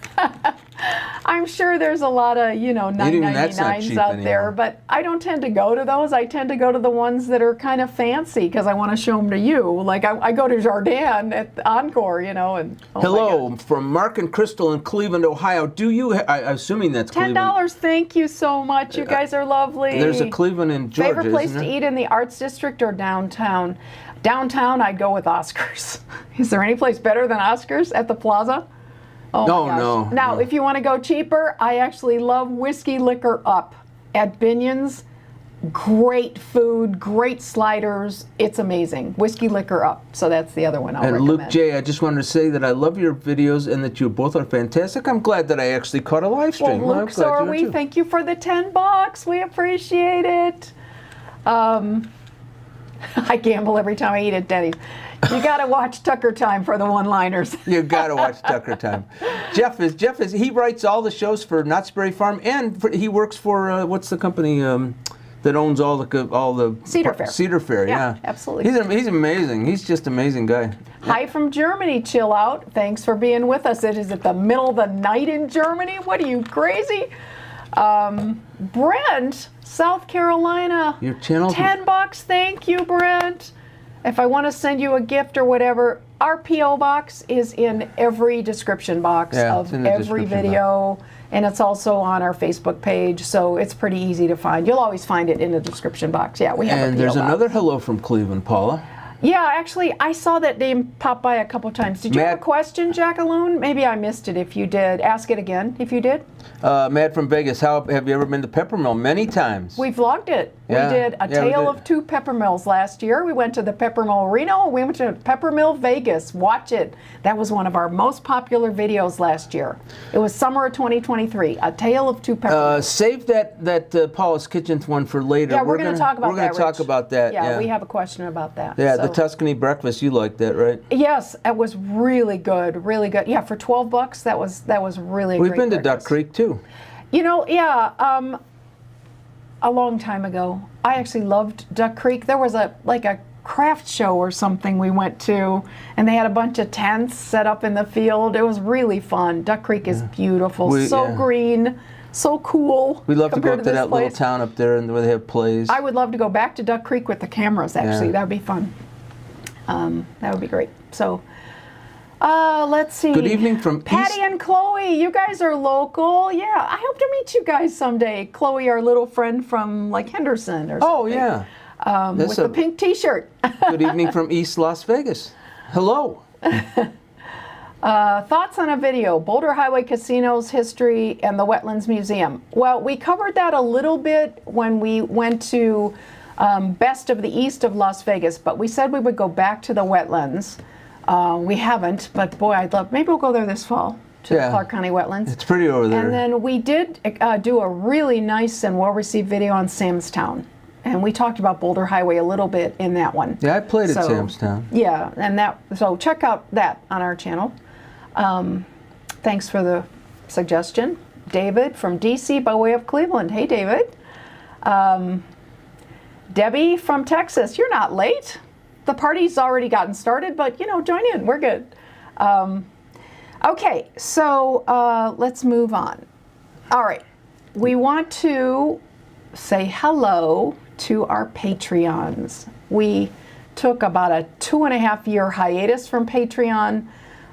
I'm sure there's a lot of, you know, Even that's not $9.99s cheap out anymore. there, but I don't tend to go to those. I tend to go to the ones that are kind of fancy because I want to show them to you. Like I go to Jardin at the Encore, you know, and oh my Hello gosh. from Mark and Crystal in Cleveland, Ohio. Do you? I'm assuming that's Cleveland. $10. Thank you so much. You guys are lovely. There's a Cleveland in Georgia. Favorite place isn't to there? eat in the Arts District or downtown? Downtown, I'd go with Oscars. Is there any place better than Oscars at the Plaza? Oh No, my gosh. no, Now, no. if you want to go cheaper, I actually love Whiskey Liquor Up at Binion's. Great food, great sliders. It's amazing. Whiskey Liquor Up. So that's the other one I'll And recommend. Luke J, I just wanted to say that I love your videos and that you both are fantastic. I'm glad that I actually caught a live stream. Well, I'm Luke, glad so are you we. too. Thank you for the $10. We appreciate it. I gamble every time I eat at Denny's. You got to watch Tucker Time for the one-liners. You got to watch Tucker Time. Jeff is he writes all the shows for Knott's Berry Farm, and he works for what's the company that owns all the Cedar Fair. Cedar Fair, Yeah, yeah. absolutely. He's amazing. He's just an amazing guy. Hi from Germany, chill out. Thanks for being with us. It is at the middle of the night in Germany. What are you, crazy? Brent, South Carolina. Your channel. $10. Thank you, Brent. If I want to send you a gift or whatever, our P.O. box is in every description box Yeah, of it's in the every description video. And it's also on our Facebook page, so it's pretty easy to find. You'll always find it in the description box. Yeah, we have a And P.O. there's box. another hello from Cleveland, Paula. Yeah, actually, I saw that name pop by a couple times. Did you have Matt- a question, Jacqueline? Maybe I missed it. If you did, ask it again. If you did, Matt from Vegas, how have you ever been to Peppermill? Many times. we vlogged it. Yeah. We did a Yeah, we tale did. of two Peppermills last year. We went to the Peppermill Reno. We went to Peppermill Vegas. Watch it. That was one of our most popular videos last year. It was summer of 2023. A tale of two Peppermills. Save that Paula's Kitchen one for later. Yeah, we're going to talk about that. We're going to talk Rich. about that. Yeah, we have a question about that. Yeah, the so. Tuscany breakfast. You like that, right? Yes, it was really good, really good. Yeah, for $12, that was really. We've great been to Duck breakfast. Creek too. You know, yeah, a long time ago. I actually loved Duck Creek. There was a craft show or something we went to, and they had a bunch of tents set up in the field. It was really fun. Duck Creek is beautiful, so green, so cool. We love to go compared up to this that little place. town up there and where they have plays. I would love to go back to Duck Creek with the cameras, actually. Yeah. That would be fun. That would be great. So, let's see. Good evening from Patty East. and Chloe. You guys are local. Yeah, I hope to meet you guys someday. Chloe, our little friend from like Henderson or Oh something. yeah. With the pink T-shirt. Good evening from East Las Vegas. Hello. Thoughts on a video, Boulder Highway Casino's history and the Wetlands Museum. Well, we covered that a little bit when we went to Best of the East of Las Vegas, but we said we would go back to the wetlands. We haven't, but boy, I'd love, maybe we'll go there this fall to the Yeah. Clark County Wetlands. It's pretty over there. And then we did do a really nice and well-received video on Sam's Town. And we talked about Boulder Highway a little bit in that one. Yeah, I played at So, Sam's Town. Yeah, and so check out that on our channel. Thanks for the suggestion. David from DC by way of Cleveland. Hey, David. Debbie from Texas. You're not late. The party's already gotten started, but join in. We're good. Okay, so let's move on. All right, we want to say hello to our Patreons. We took about a 2.5-year hiatus from Patreon.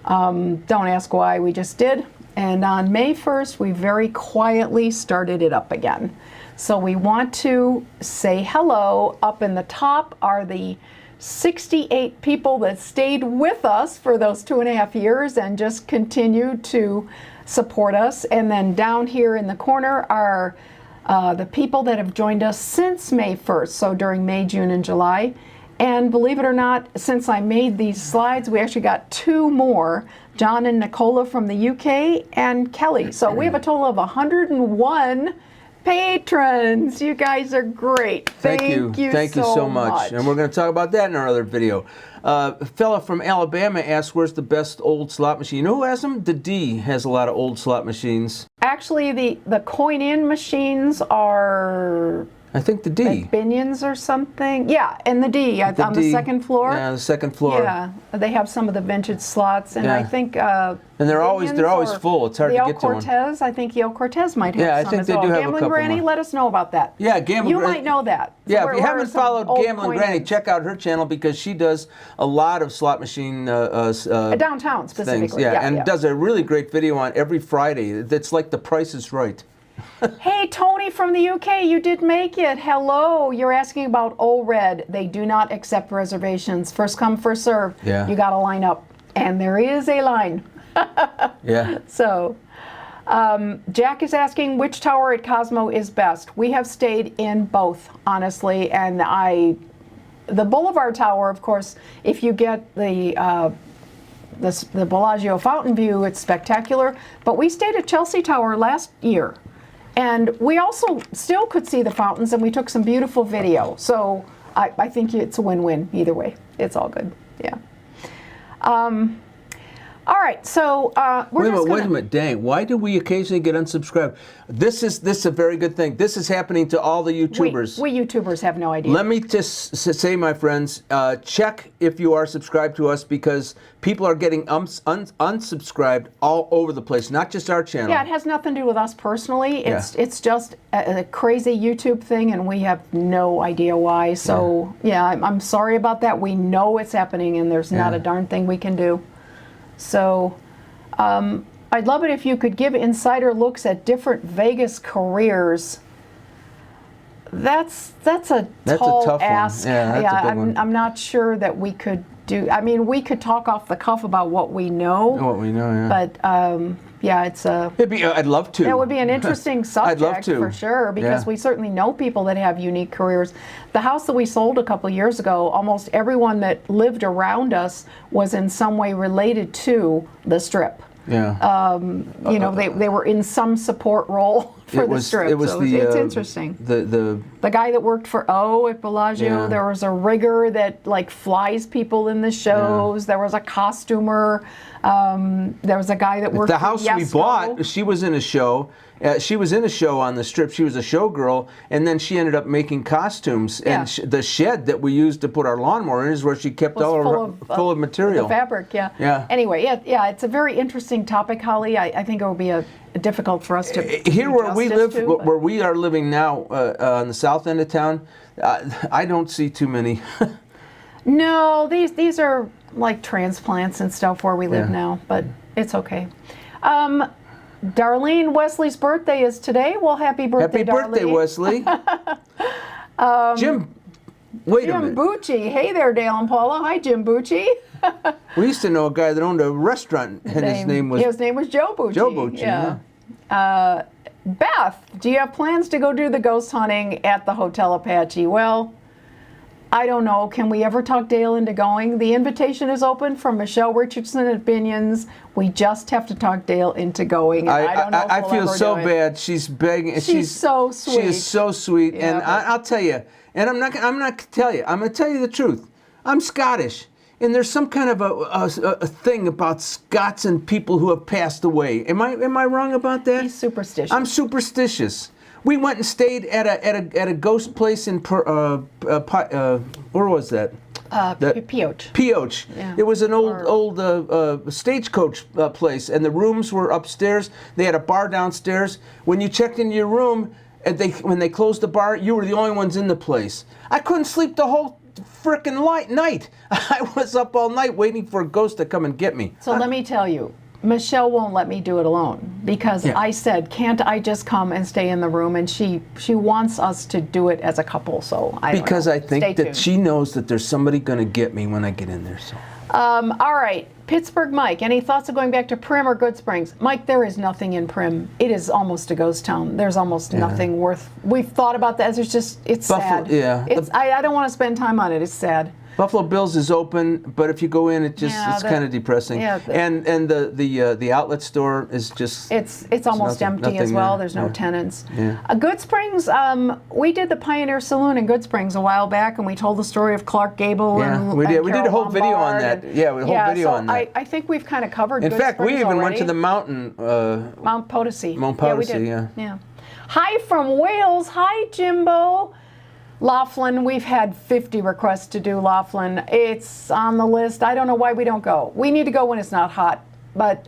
Don't ask why, we just did. And on May 1st, we very quietly started it up again. So we want to say hello. Up in the top are the 68 people that stayed with us for those 2.5 years and just continued to support us. And then down here in the corner are the people that have joined us since May 1st, so during May, June, and July. And believe it or not, since I made these slides, we actually got 2 more, John and Nicola from the UK, and Kelly. So we have a total of 101 patrons. You guys are great. Thank you. Thank you so much. And we're going to talk about that in our other video. A fella from Alabama asked, where's the best old slot machine? You know who has them? The D has a lot of old slot machines. Actually, the coin-in machines are I think the D. Binions or something. Yeah, and the D on the second floor. Yeah, the second floor. Yeah, they have some of the vintage slots, and I think. And they're always full. It's hard to get to one. Cortez, I think Yale Cortez might have some. Yeah, I think as they well. do have Gambling a couple Granny, more. let us know about that. Yeah, Gambling Granny. You might know that. So yeah, if you haven't followed Gambling Granny, coins. check out her channel because she does a lot of slot machine downtown specifically. things. Yeah, and does a really great video on every Friday. It's like The Price is Right. Hey, Tony from the UK, you did make it. Hello. You're asking about Old Red. They do not accept reservations. First come, first serve. Yeah. You got to line up. And there is a line. Yeah. So, Jack is asking which tower at Cosmo is best. We have stayed in both, honestly, and the Boulevard Tower, of course, if you get the Bellagio Fountain View, it's spectacular. But we stayed at Chelsea Tower last year, and we also still could see the fountains, and we took some beautiful video. So I think it's a win-win either way. It's all good. Yeah. All right, so wait a minute, dang! Why do we occasionally get unsubscribed? This is a very good thing. This is happening to all the YouTubers. We YouTubers have no idea. Let me just say, my friends, check if you are subscribed to us because people are getting unsubscribed all over the place, not just our channel. Yeah, it has nothing to do with us personally. It's just a crazy YouTube thing, and we have no idea why. So yeah, I'm sorry about that. We know it's happening, and there's not a darn thing we can do. So I'd love it if you could give insider looks at different Vegas careers. That's a tall ask. Yeah, that's a big one. I'm not sure that we could do. I mean, we could talk off the cuff about what we know. What we know, yeah. But yeah, it's a. I'd love to. That would be an interesting subject. I'd love to. For sure, because we certainly know people that have unique careers. The house that we sold a couple years ago, almost everyone that lived around us was in some way related to the Strip. Yeah. You know, they were in some support role for the Strip. It's interesting. The guy that worked for O at Bellagio. Yeah. There was a rigger that like flies people in the shows. Yeah. There was a costumer. There was a guy that worked. The house for we bought, she was in a show. She was in a show on the Strip. She was a showgirl, and then she ended up making costumes. And the shed that we used to put our lawnmower in is where she kept full of material. The fabric, yeah. Yeah. Anyway, yeah, it's a very interesting topic, Holly. I think it will be difficult for us to here where we live, where we are living now on the south end of town. I don't see too many. No, these are like transplants and stuff where we live now, but it's okay. Darlene, Wesley's birthday is today. Well, happy birthday, Happy birthday, Darlene. Wesley. Jim, wait a minute. Jim Bucci. Hey there, Dale and Paula. Hi, Jim Bucci. We used to know a guy that owned a restaurant, and his name was Joe Bucci. Joe Bucci. Yeah. Beth, do you have plans to go do the ghost hunting at the Hotel Apache? Well, I don't know. Can we ever talk Dale into going? The invitation is open from Michelle Richardson at Binions. We just have to talk Dale into going. And I don't know if we'll feel ever so do it. bad. She's begging. She's so sweet. She is so sweet, Yeah, and I'll tell you. And I'm not gonna tell you. I'm gonna tell you the truth. I'm Scottish, and there's some kind of a thing about Scots and people who have passed away. Am I wrong about that? He's superstitious. I'm superstitious. We went and stayed at a ghost place in where was that? Pioche. Pioche. Yeah. It was an old stagecoach place, and the rooms were upstairs. They had a bar downstairs. When you checked into your room, and when they closed the bar, you were the only ones in the place. I couldn't sleep the whole frickin' night. I was up all night waiting for a ghost to come and get me. So let me tell you, Michelle won't let me do it alone because I said, can't I just come and stay in the room? And she wants us to do it as a couple. So I think that she knows that there's somebody going to get me when I get in there. So. All right, Pittsburgh Mike, any thoughts of going back to Prim or Good Springs? Mike, there is nothing in Prim. It is almost a ghost town. There's almost nothing worth. We've thought about that. It's sad. Yeah. I don't want to spend time on it. It's sad. Buffalo Bills is open, but if you go in, it's kind of depressing. Yeah, and the outlet store is just it's almost empty as well. There's no tenants. Yeah. Good Springs, we did the Pioneer Saloon in Good Springs a while back, and we told the story of Clark Gable. Yeah, we did. We did a whole video on that. On that. I think we've kind of covered. In Good fact, Springs we even already. went to the mountain. Mount Potosi. Mount Potosi. Yeah. Hi from Wales. Hi, Jimbo. Laughlin, we've had 50 requests to do Laughlin. It's on the list. I don't know why we don't go. We need to go when it's not hot. But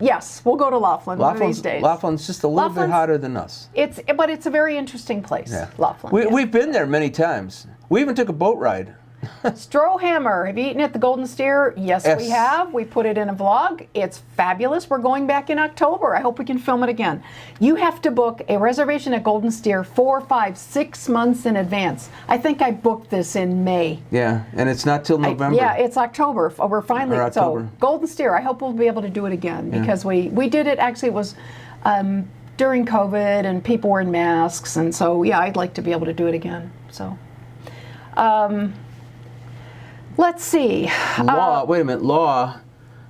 yes, we'll go to Laughlin one of these days. Laughlin's just a little bit hotter than us. But it's a very interesting place, Yeah. Laughlin. We've been there many times. We even took a boat ride. Strohammer, have you eaten at the Golden Steer? Yes, we have. We put it in a vlog. It's fabulous. We're going back in October. I hope we can film it again. You have to book a reservation at Golden Steer 4, 5, 6 months in advance. I think I booked this in May. Yeah, and it's not till November. Yeah, it's October. We're finally, October. So Golden Steer, I hope we'll be able to do it again because we did it, actually it was during COVID and people were in masks, and so yeah, I'd like to be able to do it again. So. Let's see. Law, wait a minute, law,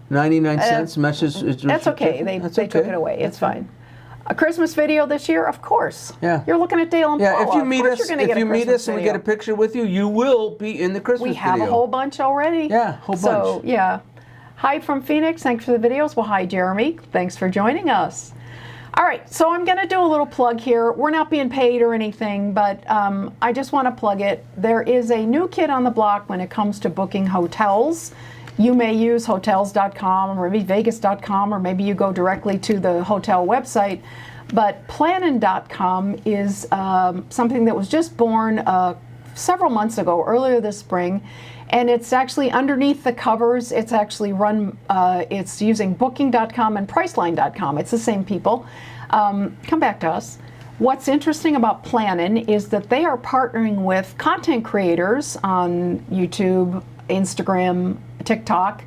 99 cents, message. That's okay. They took it away. It's fine. A Christmas video this year, of course. Yeah. You're looking at Dale and Paula. Yeah, if you meet us, and we get a picture with you, you will be in the Christmas video. We have a whole bunch already. Yeah, whole bunch. So, yeah. Hi from Phoenix. Thanks for the videos. Well, hi, Jeremy. Thanks for joining us. All right, so I'm going to do a little plug here. We're not being paid or anything, but I just want to plug it. There is a new kid on the block when it comes to booking hotels. You may use hotels.com or maybe vegas.com, or maybe you go directly to the hotel website. But plannin.com is something that was just born several months ago, earlier this spring. And it's actually underneath the covers. It's actually run, it's using booking.com and priceline.com. It's the same people. Come back to us. What's interesting about Plannin is that they are partnering with content creators on YouTube, Instagram, TikTok.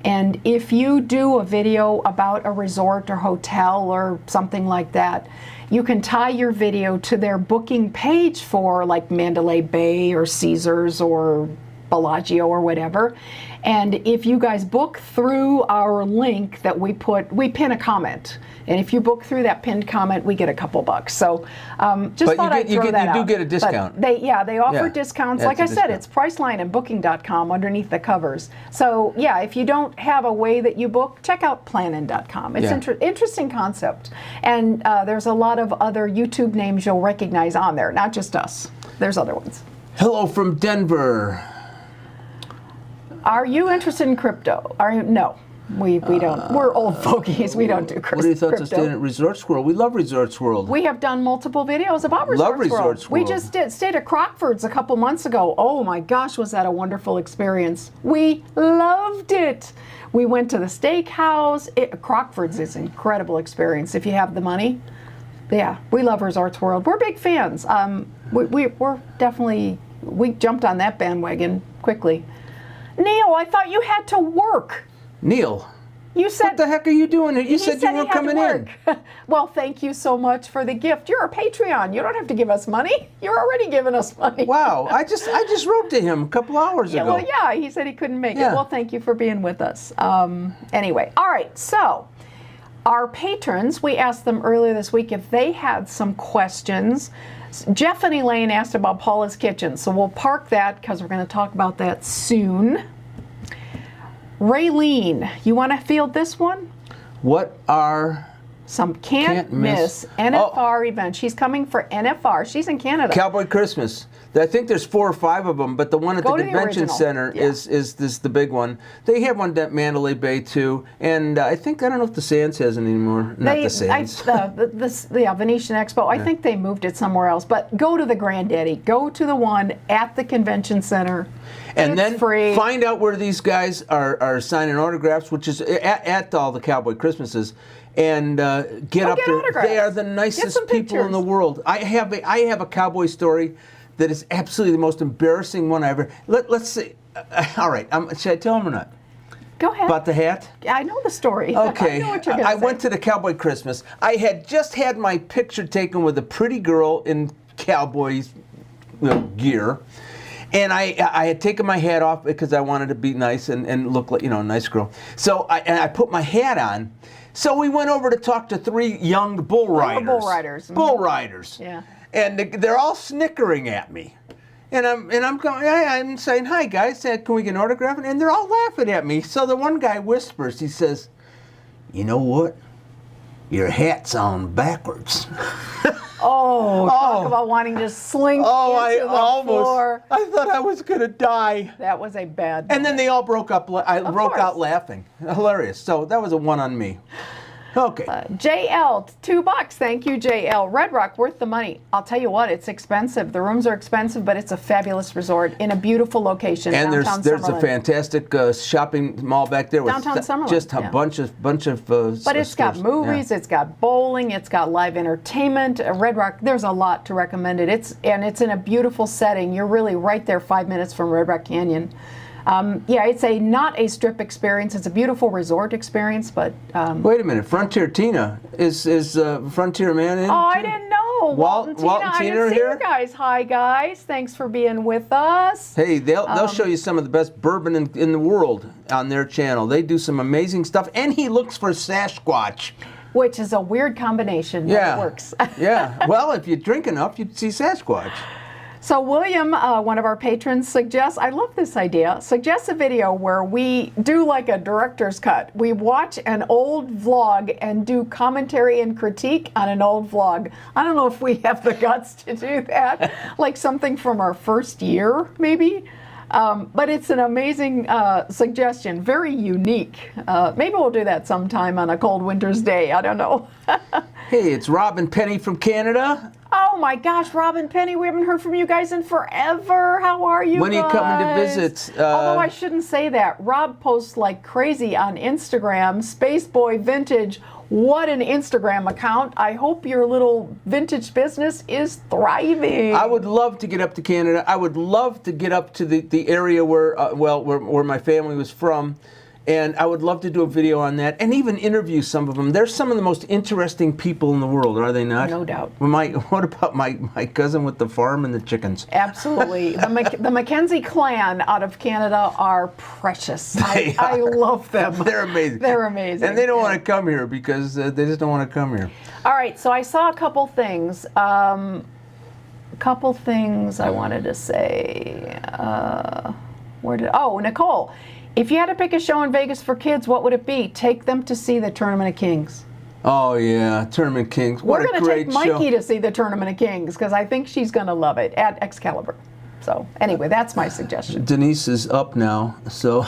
And if you do a video about a resort or hotel or something like that, you can tie your video to their booking page for like Mandalay Bay or Caesars or Bellagio or whatever. And if you guys book through our link that we pin a comment. And if you book through that pinned comment, we get a couple bucks. So just thought I'd throw that out. You do get a discount. But they offer discounts. Yeah, like I said, it's Priceline and Booking.com underneath the covers. So yeah, if you don't have a way that you book, check out Plannin.com. It's interesting concept. And there's a lot of other YouTube names you'll recognize on there, not just us. There's other ones. Hello from Denver. Are you interested in crypto? No, we don't. We're old fogies. We don't do crypto. What are your thoughts on staying at Resorts World? We love Resorts World. We have done multiple videos about Resorts World. We just stayed at Crockford's a couple months ago. Oh my gosh, was that a wonderful experience. We loved it. We went to the steakhouse. Crockford's is an incredible experience if you have the money. Yeah, we love Resorts World. We're big fans. We're definitely, we jumped on that bandwagon quickly. Neil, I thought you had to work. Neil, you said, what the heck are you doing here? You said you weren't coming in. Well, thank you so much for the gift. You're a Patreon. You don't have to give us money. You're already giving us money. Wow, I just wrote to him a couple hours ago. Well, yeah, he said he couldn't make it. Well, thank you for being with us. Anyway, all right, so our patrons, we asked them earlier this week if they had some questions. Jeff and Elaine asked about Paula's Kitchen, so we'll park that because we're going to talk about that soon. Raylene, you want to field this one? What are some can't miss NFR events? She's coming for NFR. She's in Canada. Cowboy Christmas. I think there's 4 or 5 of them, but the one at the convention center is the big one. They have one at Mandalay Bay too, and I don't know if the Sands has it anymore. Not the Sands. The Venetian Expo. I think they moved it somewhere else. But go to the Granddaddy. Go to the one at the convention center. And it's then free. Find out where these guys are signing autographs, which is at all the Cowboy Christmases. And get up there. Autographs. They are the nicest people in the world. I have a cowboy story that is absolutely the most embarrassing one I ever. Let's see. All right, should I tell him or not? Go ahead. About the hat? I know the story. Okay. I know what you're going to say. I went to the Cowboy Christmas. I had just had my picture taken with a pretty girl in cowboy gear. And I had taken my hat off because I wanted to be nice and look like, a nice girl. So I put my hat on. So we went over to talk to 3 young bull riders. Bull riders. Bull riders. Yeah. And they're all snickering at me. And I'm going, I'm saying, hi guys, can we get an autograph? And they're all laughing at me. So the one guy whispers, he says, you know what? your hat's on backwards. Oh, talk about wanting to slink into the floor. I thought I was going to die. That was a bad And then they all broke up. I broke out course. laughing. Hilarious. So that was a one on me. Okay. JL, $2. Thank you, JL. Red Rock, worth the money. I'll tell you what, it's expensive. The rooms are expensive, but it's a fabulous resort in a beautiful location. And downtown there's a Summerlin. fantastic shopping mall back there with Downtown Summerlin, just a yeah. bunch of. But it's got movies, it's got bowling, it's got live entertainment. Red Rock, there's a lot to recommend it. It's in a beautiful setting. You're really right there, 5 minutes from Red Rock Canyon. Yeah, it's not a strip experience. It's a beautiful resort experience, but Wait a minute, Frontier Tina is Frontier Man in? oh, I didn't know. Walt and Tina, Walt and Tina I are didn't see here? you guys. Hi guys, thanks for being with us. Hey, they'll show you some of the best bourbon in the world on their channel. They do some amazing stuff, and he looks for Sasquatch. Which is a weird combination, but Yeah, it works. yeah. Well, if you drink enough, you'd see Sasquatch. So William, one of our patrons, suggests, I love this idea, suggests a video where we do like a director's cut. We watch an old vlog and do commentary and critique on an old vlog. I don't know if we have the guts to do that, like something from our first year, maybe. But it's an amazing suggestion, very unique. Maybe we'll do that sometime on a cold winter's day. I don't know. Hey, it's Rob and Penny from Canada. Oh my gosh, Rob and Penny, we haven't heard from you guys in forever. How are you When are you coming to guys? visit? Although I shouldn't say that. Rob posts like crazy on Instagram. Spaceboy Vintage. What an Instagram account. I hope your little vintage business is thriving. I would love to get up to Canada. I would love to get up to the area where where my family was from. And I would love to do a video on that and even interview some of them. They're some of the most interesting people in the world, are they not? No doubt. What about my cousin with the farm and the chickens? Absolutely. The McKenzie clan out of Canada are precious. I love them. They're amazing. They're amazing. And they don't want to come here because they just don't want to come here. All right, so I saw a couple things. I wanted to say. Nicole. If you had to pick a show in Vegas for kids, what would it be? Take them to see the Tournament of Kings. Oh yeah, Tournament of Kings. What We're a going to great take Mikey show. to see the Tournament of Kings because I think she's going to love it at Excalibur. So anyway, that's my suggestion. Denise is up now, so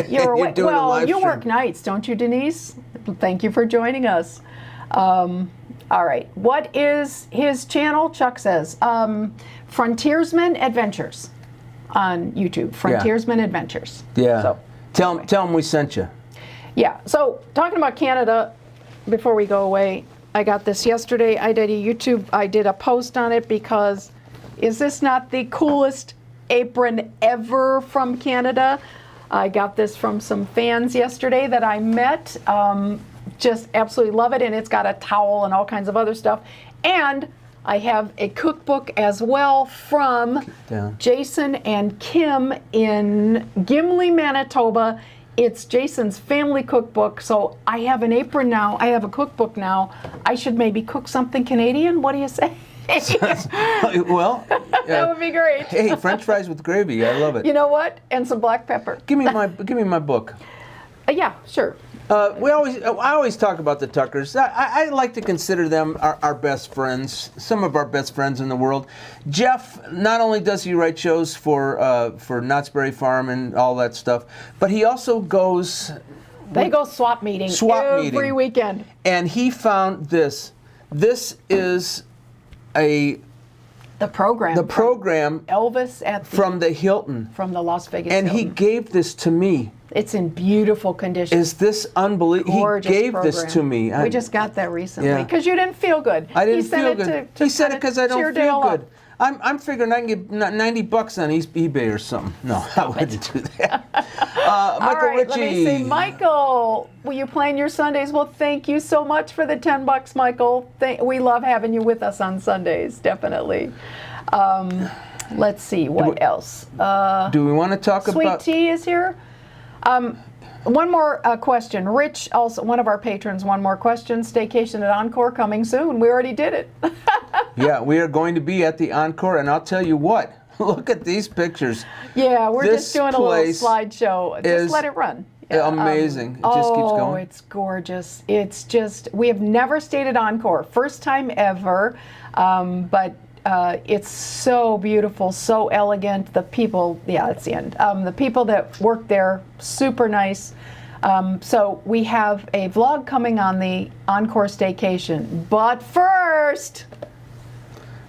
You're awake. doing a Well, live you stream. work nights, don't you, Denise? Thank you for joining us. All right. What is his channel? Chuck says Frontiersman Adventures on YouTube. Frontiersman Adventures. Yeah. So, tell them we sent you. yeah. So talking about Canada, before we go away, I got this yesterday. I did a post on it because is this not the coolest apron ever from Canada? I got this from some fans yesterday that I met. Just absolutely love it. And it's got a towel and all kinds of other stuff. And I have a cookbook as well from Jason and Kim in Gimli, Manitoba. It's Jason's family cookbook. So I have an apron now. I have a cookbook now. I should maybe cook something Canadian. What do you say? Well, That would be great. hey, French fries with gravy. I love it. You know what? And some black pepper. Give me my book. Yeah, sure. I always talk about the Tuckers. I like to consider them our best friends, some of our best friends in the world. Jeff, not only does he write shows for Knott's Berry Farm and all that stuff, but he also goes. They go swap meeting every weekend. And he found this. This is the program Elvis at from the Hilton, from the Las Vegas and Hilton. he gave this to me. It's in beautiful condition. Is this unbelievable? Gorgeous He gave program. this to me. We just got that recently Yeah. because you didn't feel good. I didn't He sent feel it good. to He said it because I don't cheer feel Dale good. up. I'm figuring I can get $90 on eBay or something. No, I wouldn't do that. Michael All right, Ritchie. let me see. Michael, will you plan your Sundays? Well, thank you so much for the $10, Michael. We love having you with us on Sundays, definitely. Let's see, what else? Do we want to talk Sweet about... Tea is here. One more question. Rich, also one of our patrons, one more question. Staycation at Encore coming soon. We already did it. Yeah, we are going to be at the Encore, and I'll tell you what. Look at these pictures. Yeah, we're This just doing a little place slideshow. Just let it run. Amazing. It just keeps Oh, going. it's gorgeous. It's just, we have never stayed at Encore. First time ever, but it's so beautiful, so elegant. The people, yeah, that's the end. The people that work there, super nice. So we have a vlog coming on the Encore staycation. But first,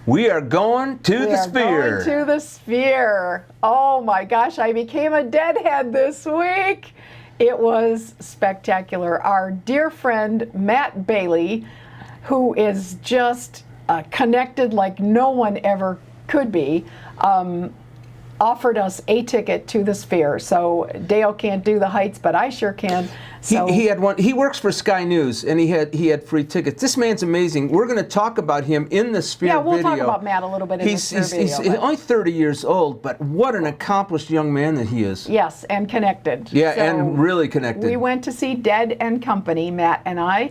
We are going to the Sphere. going to the Sphere. Oh my gosh, I became a deadhead this week. It was spectacular. Our dear friend Matt Bailey, who is just connected like no one ever could be, offered us a ticket to the Sphere. So Dale can't do the Heights, but I sure can. So He had one. He works for Sky News, and he had free tickets. This man's amazing. We're going to talk about him in the Sphere yeah, we'll video. talk about Matt a little bit in the Sphere video. He's but- only 30 years old, but what an accomplished young man that he is. Yes, and connected. Yeah, So and really connected. we went to see Dead and Company, Matt and I,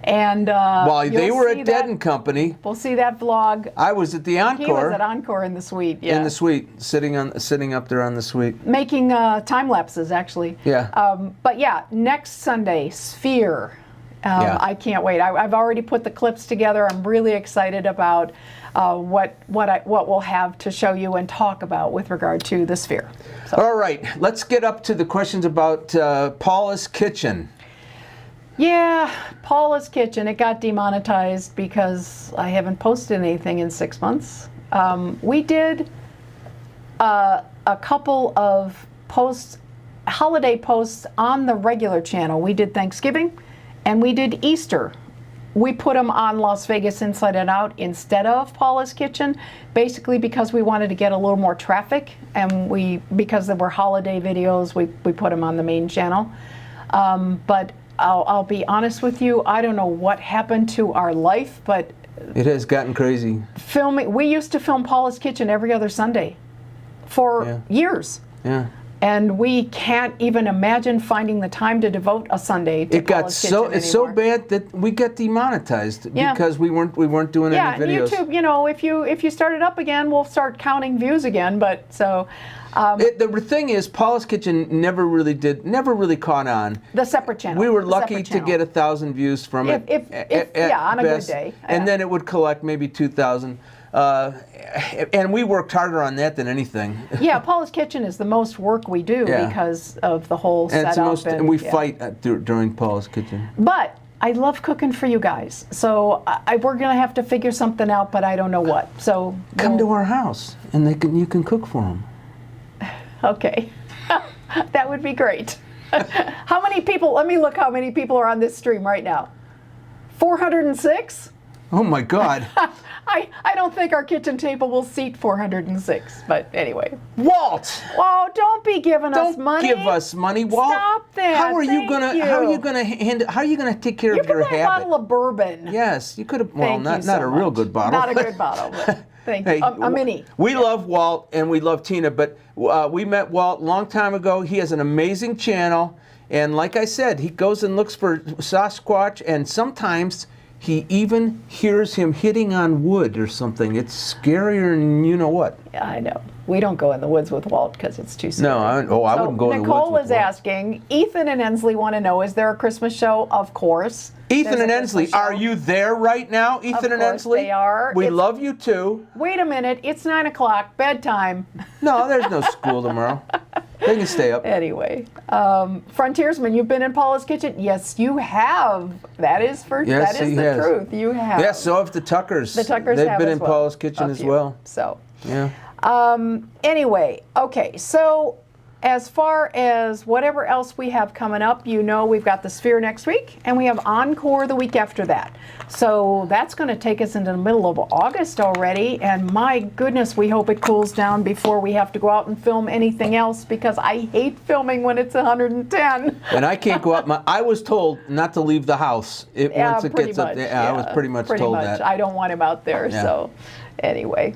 and While they you'll were see at Dead that- and Company, We'll see that vlog. I was at the He was Encore at Encore in the suite. Yeah. in the suite, sitting up there on the suite. Making time lapses, actually. Yeah. But yeah, next Sunday, Sphere. Yeah. I can't wait. I've already put the clips together. I'm really excited about what we'll have to show you and talk about with regard to the Sphere. So. All right, let's get up to the questions about Paula's Kitchen. Yeah, Paula's Kitchen. It got demonetized because I haven't posted anything in 6 months. We did a couple of posts, holiday posts on the regular channel. We did Thanksgiving and we did Easter. We put them on Las Vegas Inside and Out instead of Paula's Kitchen, basically because we wanted to get a little more traffic, and because there were holiday videos, we put them on the main channel. But I'll be honest with you, I don't know what happened to our life, but It has gotten crazy. filming, we used to film Paula's Kitchen every other Sunday for years. Yeah. And we can't even imagine finding the time to devote a Sunday to It got Paula's so Kitchen it's so anymore. bad that we got demonetized Yeah. because we weren't doing Yeah, any videos. YouTube, you know, if you start it up again, we'll start counting views again, but so The thing is, Paula's Kitchen never really caught on. the separate channel. We were the lucky separate to channel. get 1,000 views from it. If at yeah, on a good best. day. And Yeah. then it would collect maybe 2,000. And we worked harder on that than anything. Yeah, Paula's Kitchen is the most work we do Yeah. because of the whole And it's the setup. most, and we yeah. fight during Paula's Kitchen. But I love cooking for you guys, so we're gonna have to figure something out, but I don't know what. So Come to our house, and you can cook for them. Okay, that would be great. How many people? Let me look. How many people are on this stream right now? 406. Oh my God. I don't think our kitchen table will seat 406, but anyway. Walt! Well, don't be giving us Don't money. give us money, Walt. Stop that. How are you Thank gonna you. how are you gonna hand how are you gonna take care You of can your buy a habit? bottle of bourbon. Yes, you could have. Well, Thank you not so a real much. good bottle. Not a good bottle, but thank you. Hey, A mini. We love Walt and we love Tina, but we met Walt a long time ago. He has an amazing channel, and like I said, he goes and looks for Sasquatch, and sometimes he even hears him hitting on wood or something. It's scarier than you know what. Yeah, I know. We don't go in the woods with Walt because it's too scary. No, I wouldn't go in the woods Nicole with is Walt. asking, Ethan and Ensley want to know, is there a Christmas show? Of course. Ethan There's and a Ensley, Christmas are show. you there right now? Ethan and course Ensley? they are. We It's- love you too. Wait a minute. It's 9 o'clock. Bedtime. No, there's no school tomorrow. They can stay up. Anyway. Frontiersman, you've been in Paula's Kitchen? Yes, you have. That is Yes, that is he the has. truth. You have. Yeah, so have the Tuckers. The Tuckers They've have been as in well. Paula's Kitchen A as few. well. So. Yeah. Anyway, okay, so as far as whatever else we have coming up, you know we've got the Sphere next week, and we have Encore the week after that. So that's going to take us into the middle of August already, and my goodness, we hope it cools down before we have to go out and film anything else, because I hate filming when it's 110. And I can't go out. I was told not to leave the house once it pretty gets up much, there. I was pretty much told that. I don't want him out there, Yeah. so anyway.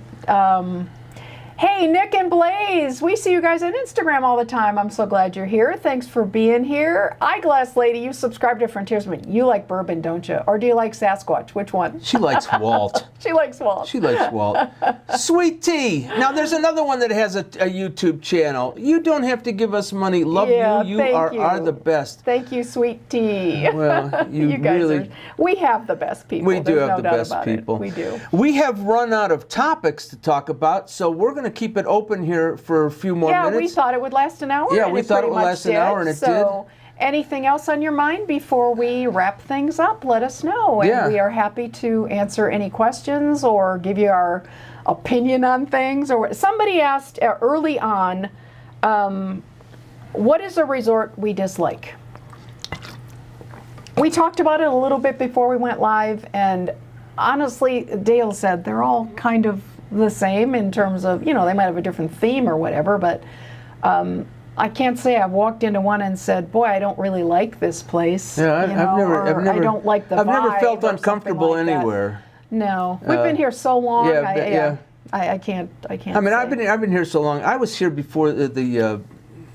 Hey, Nick and Blaze, we see you guys on Instagram all the time. I'm so glad you're here. Thanks for being here. Eyeglass Lady, you subscribe to Frontiersman. You like bourbon, don't you? Or do you like Sasquatch? Which one? She likes Walt. She likes Walt. She likes Walt. Sweet Tea. Now, there's another one that has a YouTube channel. You don't have to give us money. Love Yeah, you. You thank are you. the best. Thank you, Sweet Tea. Well, you guys really... we have the best people. We do There's have no the doubt best about people. It. We do. We have run out of topics to talk about, so we're going to keep it open here for a few more Yeah, minutes. we thought it would last an hour. Yeah, and we it thought it pretty would much last an hour, and it so, anything else on your mind before we wrap things up, let us know. And Yeah. we are happy to answer any questions or give you our opinion on things. Or somebody asked early on, what is a resort we dislike? We talked about it a little bit before we went live, and honestly, Dale said they're all kind of the same in terms of, they might have a different theme or whatever, but I can't say I've walked into one and said, boy, I don't really like this place. Yeah, I've never, I don't like the I've never vibe felt or uncomfortable something like that. anywhere. No, we've been here so long. yeah. I can't. I mean, say. I've been here so long. I was here before the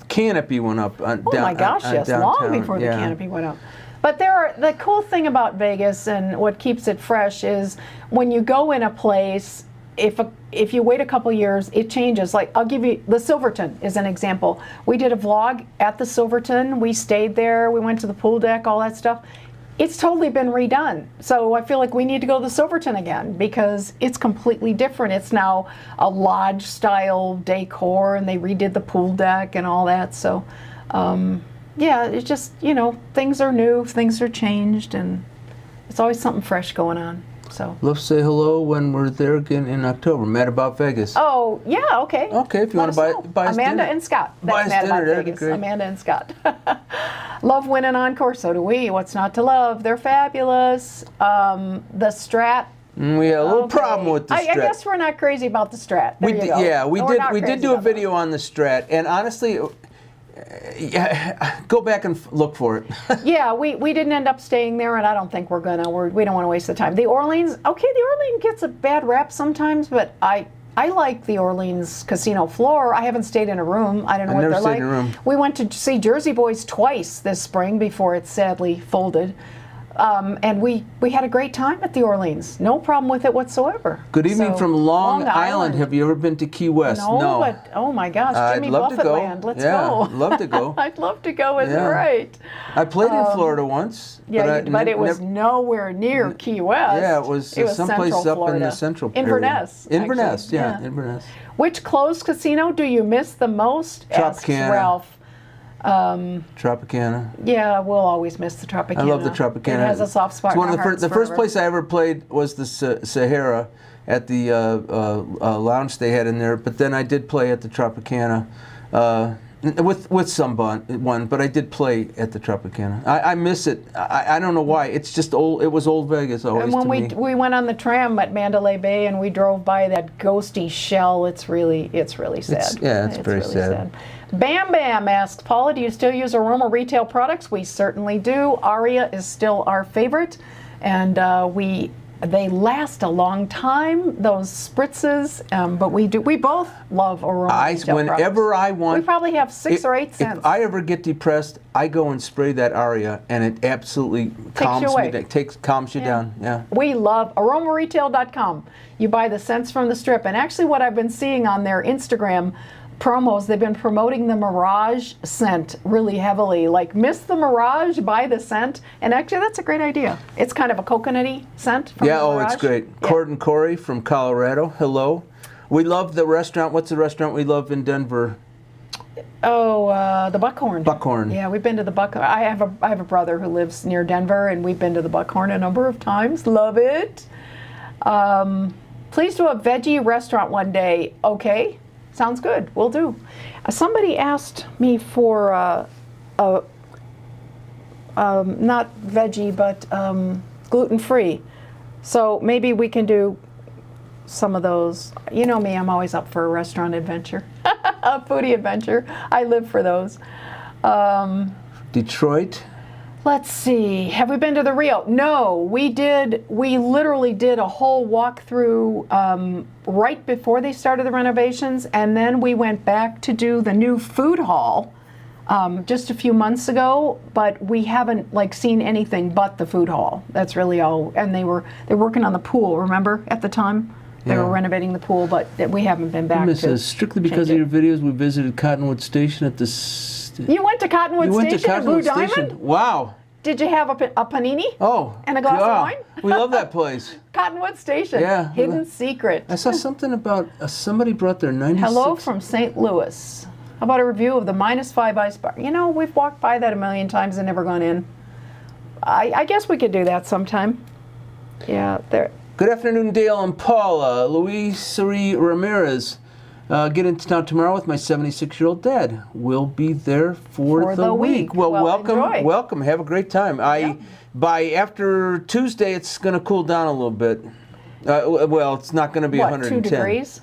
canopy went up. Oh my gosh, yes, long downtown. before the Yeah. canopy went up. But the cool thing about Vegas and what keeps it fresh is when you go in a place, if you wait a couple years, it changes. Like, I'll give you, the Silverton is an example. We did a vlog at the Silverton. We stayed there. We went to the pool deck, all that stuff. It's totally been redone. So I feel like we need to go to the Silverton again because it's completely different. It's now a lodge style decor, and they redid the pool deck and all that. So yeah, it's just, things are new, things are changed, and it's always something fresh going on. So Let's say hello when we're there again in October. Mad About Vegas. oh yeah, okay. Okay, if you want to buy us Amanda dinner. and Scott. Buy That's us Mad About dinner, that'd be Vegas. great. Amanda and Scott. Love winning Encore. So do we. What's not to love? They're fabulous. The Strat. We had a little Okay. problem with the Strat. I guess we're not crazy about the Strat. There you go. Yeah, We're not we did crazy do a about that. video on the Strat, and honestly, go back and look for it. Yeah, we didn't end up staying there, and I don't think we're gonna. We don't want to waste the time. The Orleans, the Orleans gets a bad rap sometimes, but I like the Orleans casino floor. I haven't stayed in a room. I don't know I've what never they're stayed like. in a room. We went to see Jersey Boys twice this spring before it sadly folded. And we had a great time at the Orleans. No problem with it whatsoever. Good evening So, from Long Island. Have you ever been to Key West? No, but oh my gosh, Jimmy I'd love Buffett to go. land. Let's yeah, go. love to go. I'd love to go. Is Yeah. right. I played in Florida once. Yeah, but it was never, nowhere near Key West. Yeah, it was someplace Central up in Florida. the central Inverness. area. Inverness, actually. yeah, Inverness. Which closed casino do you miss the most? Asks Tropicana. Ralph. Tropicana. Yeah, we'll always miss the Tropicana. I love the Tropicana. It has a soft spot. It's one in of our hearts the first forever. place I ever played was the Sahara at the lounge they had in there. But then I did play at the Tropicana with someone, but I did play at the Tropicana. I miss it. I don't know why. It's just old. It was old Vegas always And when to me. we went on the tram at Mandalay Bay and we drove by that ghosty shell, it's really sad. It's very really sad. Bam Bam asks, Paula, do you still use Aroma Retail products? We certainly do. Aria is still our favorite, and they last a long time, those spritzes, but we both love Aroma Retail Whenever products. I want, we probably have 6 or 8 cents. If I ever get depressed, I go and spray that Aria, and it absolutely calms you away. me down. Calms you down. Yeah. We love aromaretail.com. You buy the scents from the strip, and actually what I've been seeing on their Instagram promos, they've been promoting the Mirage scent really heavily. Like, miss the Mirage, buy the scent. And actually, that's a great idea. It's kind of a coconutty scent from the Mirage. It's great. Yeah. Cord and Corey from Colorado. Hello. We love the restaurant. What's the restaurant we love in Denver? Oh, the Buckhorn. Buckhorn. Yeah, we've been to the Buckhorn. I have a brother who lives near Denver, and we've been to the Buckhorn a number of times. Love it. Please do a veggie restaurant one day. Okay. Sounds good. We'll do. Somebody asked me for not veggie, but gluten-free. So maybe we can do some of those. You know me, I'm always up for a restaurant adventure, a foodie adventure. I live for those. Detroit. Let's see. Have we been to the Rio? No, we did. We literally did a whole walkthrough right before they started the renovations, and then we went back to do the new food hall just a few months ago. But we haven't seen anything but the food hall. That's really all. And they're working on the pool. Remember at the time they were renovating the pool, but we haven't been back. Strictly because of your videos, we visited Cottonwood Station at the. You went to Cottonwood Station at Blue Diamond? Wow. Did you have a panini? Oh. And a glass of wine? We love that place. Cottonwood Station. Yeah. Hidden secret. I saw something about somebody brought their 96. Hello from St. Louis. How about a review of the -5 ice bar? You know, we've walked by that a million times and never gone in. I guess we could do that sometime. Yeah, there. Good afternoon, Dale and Paula. Luis Ramirez. Get into town tomorrow with my 76-year-old dad. We'll be there for the week. Well, welcome, enjoy. welcome. Have a great time. By after Tuesday, it's going to cool down a little bit. Well, it's not going to be 110. 2 degrees?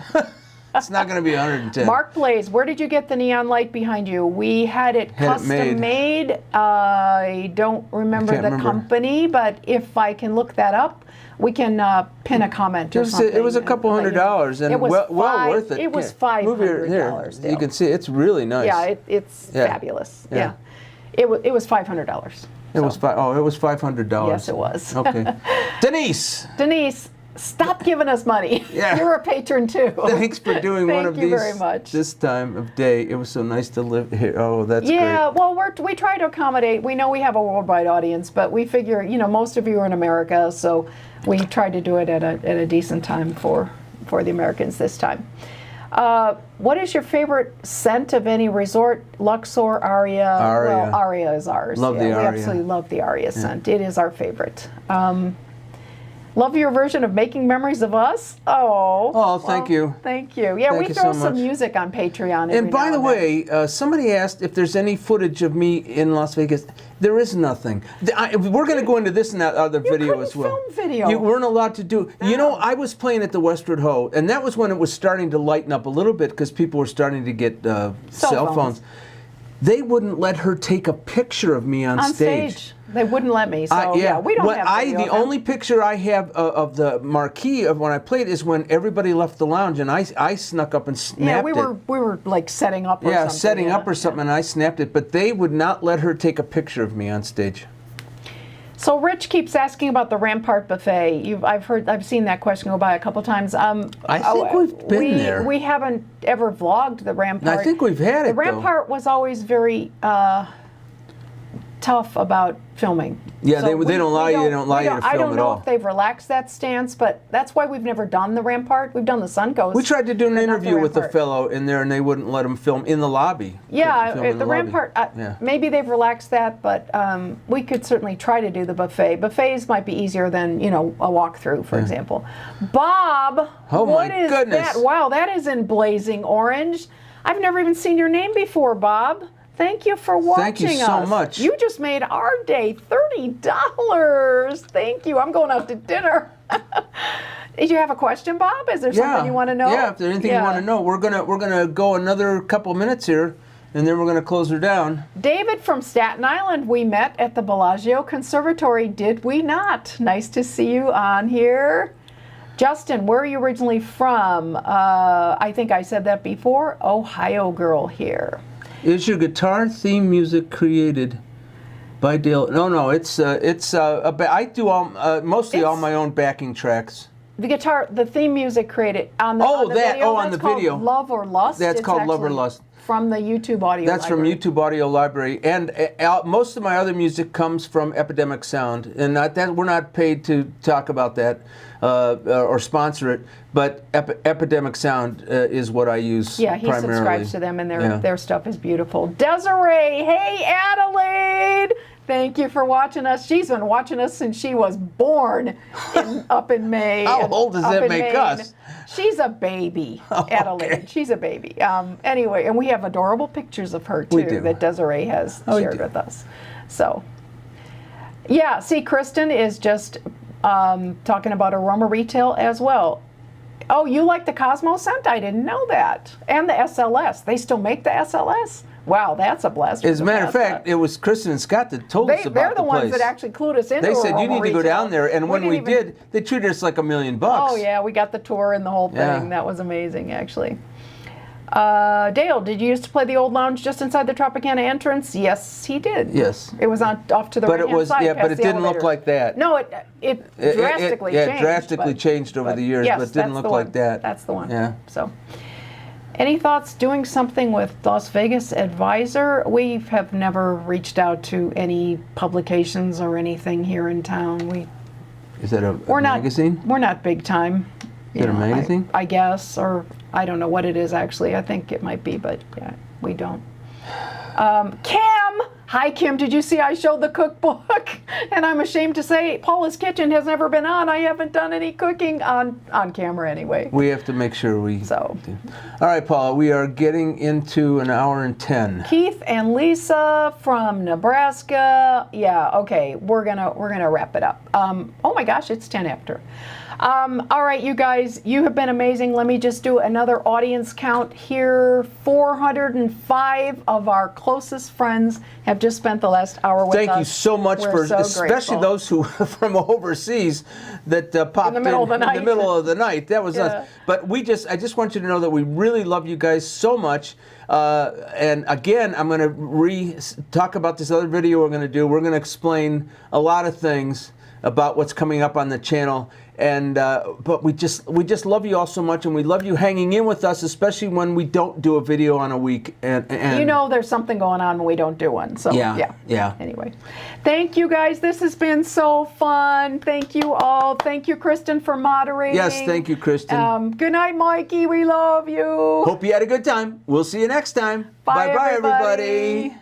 It's not going to be 110. Mark Blaze, where did you get the neon light behind you? We had it custom made. I don't remember the company, but if I can look that up, we can pin a comment or something. It was a couple $100 and well worth it. It was $500. You can see it's really nice. Yeah, it's fabulous. Yeah. It was $500. It was $500. Yes, it was. Okay. Denise, stop giving us money. Yeah. You're a patron too. Thanks for doing one of these. Thank you very much. This time of day. It was so nice to live here. Oh, that's great. Yeah, well, we try to accommodate. We know we have a worldwide audience, but we figure, most of you are in America, so we try to do it at a decent time for the Americans this time. What is your favorite scent of any resort? Luxor, Aria? Well, Aria is ours. Love the Aria. We absolutely love the Aria scent. It is our favorite. Love your version of Making Memories of Us. Oh, thank you. Thank you. Yeah, we throw some music on Patreon. And by the way, somebody asked if there's any footage of me in Las Vegas. There is nothing. We're going to go into this in that other video as well. Film video. You weren't allowed to do. No. You know, I was playing at the Westward Ho, and that was when it was starting to lighten up a little bit because people were starting to get cell phones. They wouldn't let her take a picture of me on stage. They wouldn't let me. So we don't have video. The only picture I have of the marquee of when I played is when everybody left the lounge, and I snuck up and snapped it. We were like setting up or something. Yeah, setting up or something, and I snapped it. But they would not let her take a picture of me on stage. So Rich keeps asking about the Rampart Buffet. I've seen that question go by a couple times. I think we've been there. We haven't ever vlogged the Rampart. I think we've had it. The Rampart was always very tough about filming. Yeah, so they don't allow you. They don't allow you to film at all. I don't know if they've relaxed that stance, but that's why we've never done the Rampart. We've done the Suncoast. We tried to do an interview with a fellow in there, and they wouldn't let him film in the lobby. Yeah, the Rampart. Maybe they've relaxed that, but we could certainly try to do the buffet. Buffets might be easier than a walkthrough, for example. Bob, what is that? Wow, that is in blazing orange. I've never even seen your name before, Bob. Thank you for watching us. Thank you so much. You just made our day $30. Thank you. I'm going out to dinner. Did you have a question, Bob? Is there something you want to know? Yeah, if there's anything you want to know. We're gonna go another couple minutes here, and then we're gonna close her down. David from Staten Island, we met at the Bellagio Conservatory, did we not? Nice to see you on here. Justin, where are you originally from? I think I said that before. Ohio girl here. Is your guitar theme music created by Dale? No. I do mostly all my own backing tracks. The theme music created on the video. On the video. Called Love or Lust. That's called Love or Lust. From the YouTube audio. That's library. from YouTube Audio Library, and most of my other music comes from Epidemic Sound, and we're not paid to talk about that or sponsor it, but Epidemic Sound is what I use. Yeah, he primarily. subscribes to them, and their stuff is beautiful. Desiree, hey Adelaide. Thank you for watching us. She's been watching us since she was born up in May. How old does that make us? She's a baby, Adelaide. Okay. She's a baby. Anyway, and we have adorable pictures of her, too, that Desiree has shared with us. So, yeah, see, Kristen is just talking about aroma retail as well. Oh, you like the Cosmo scent? I didn't know that. And the SLS. They still make the SLS? Wow, that's a blast. As a matter of fact, it was Kristen and Scott that told us about they're the ones place. that actually clued us into. They said you need to go down there, and when we didn't did, they treated us like $1 million. Oh yeah, we got the tour and the whole thing. Yeah. That was amazing, actually. Dale, did you used to play the old lounge just inside the Tropicana entrance? Yes, he did. Yes. It was off to the But right-hand side. but it didn't look like that. No, it drastically changed. Yeah, drastically changed over the years, yes, but it didn't that's look the like one. that. That's the one. Yeah. So, any thoughts doing something with Las Vegas Advisor? We have never reached out to any publications or anything here in town. Is that a magazine? We're not big time. Is it a magazine? I guess, or I don't know what it is actually. I think it might be, but yeah, we don't. Kim! Hi, Kim. Did you see I showed the cookbook? And I'm ashamed to say Paula's Kitchen has never been on. I haven't done any cooking on camera anyway. We have to make sure we do. All right, Paula, we are getting into an hour and 10. Keith and Lisa from Nebraska. Yeah, okay, we're gonna wrap it up. Oh my gosh, it's 10 after. All right, you guys, you have been amazing. Let me just do another audience count here. 405 of our closest friends have just spent the last hour with us. Thank you so much especially grateful. those who from overseas that popped in the middle of the night. That was us. But I just want you to know that we really love you guys so much. And again, I'm going to talk about this other video we're going to do. We're going to explain a lot of things about what's coming up on the channel. And but we just love you all so much, and we love you hanging in with us, especially when we don't do a video on a week. And you know, there's something going on when we don't do one. So yeah. Anyway, thank you guys. This has been so fun. Thank you all. Thank you, Kristen, for moderating. Yes, thank you, Kristen. Good night, Mikey. We love you. Hope you had a good time. We'll see you next time. Bye, bye, everybody. everybody.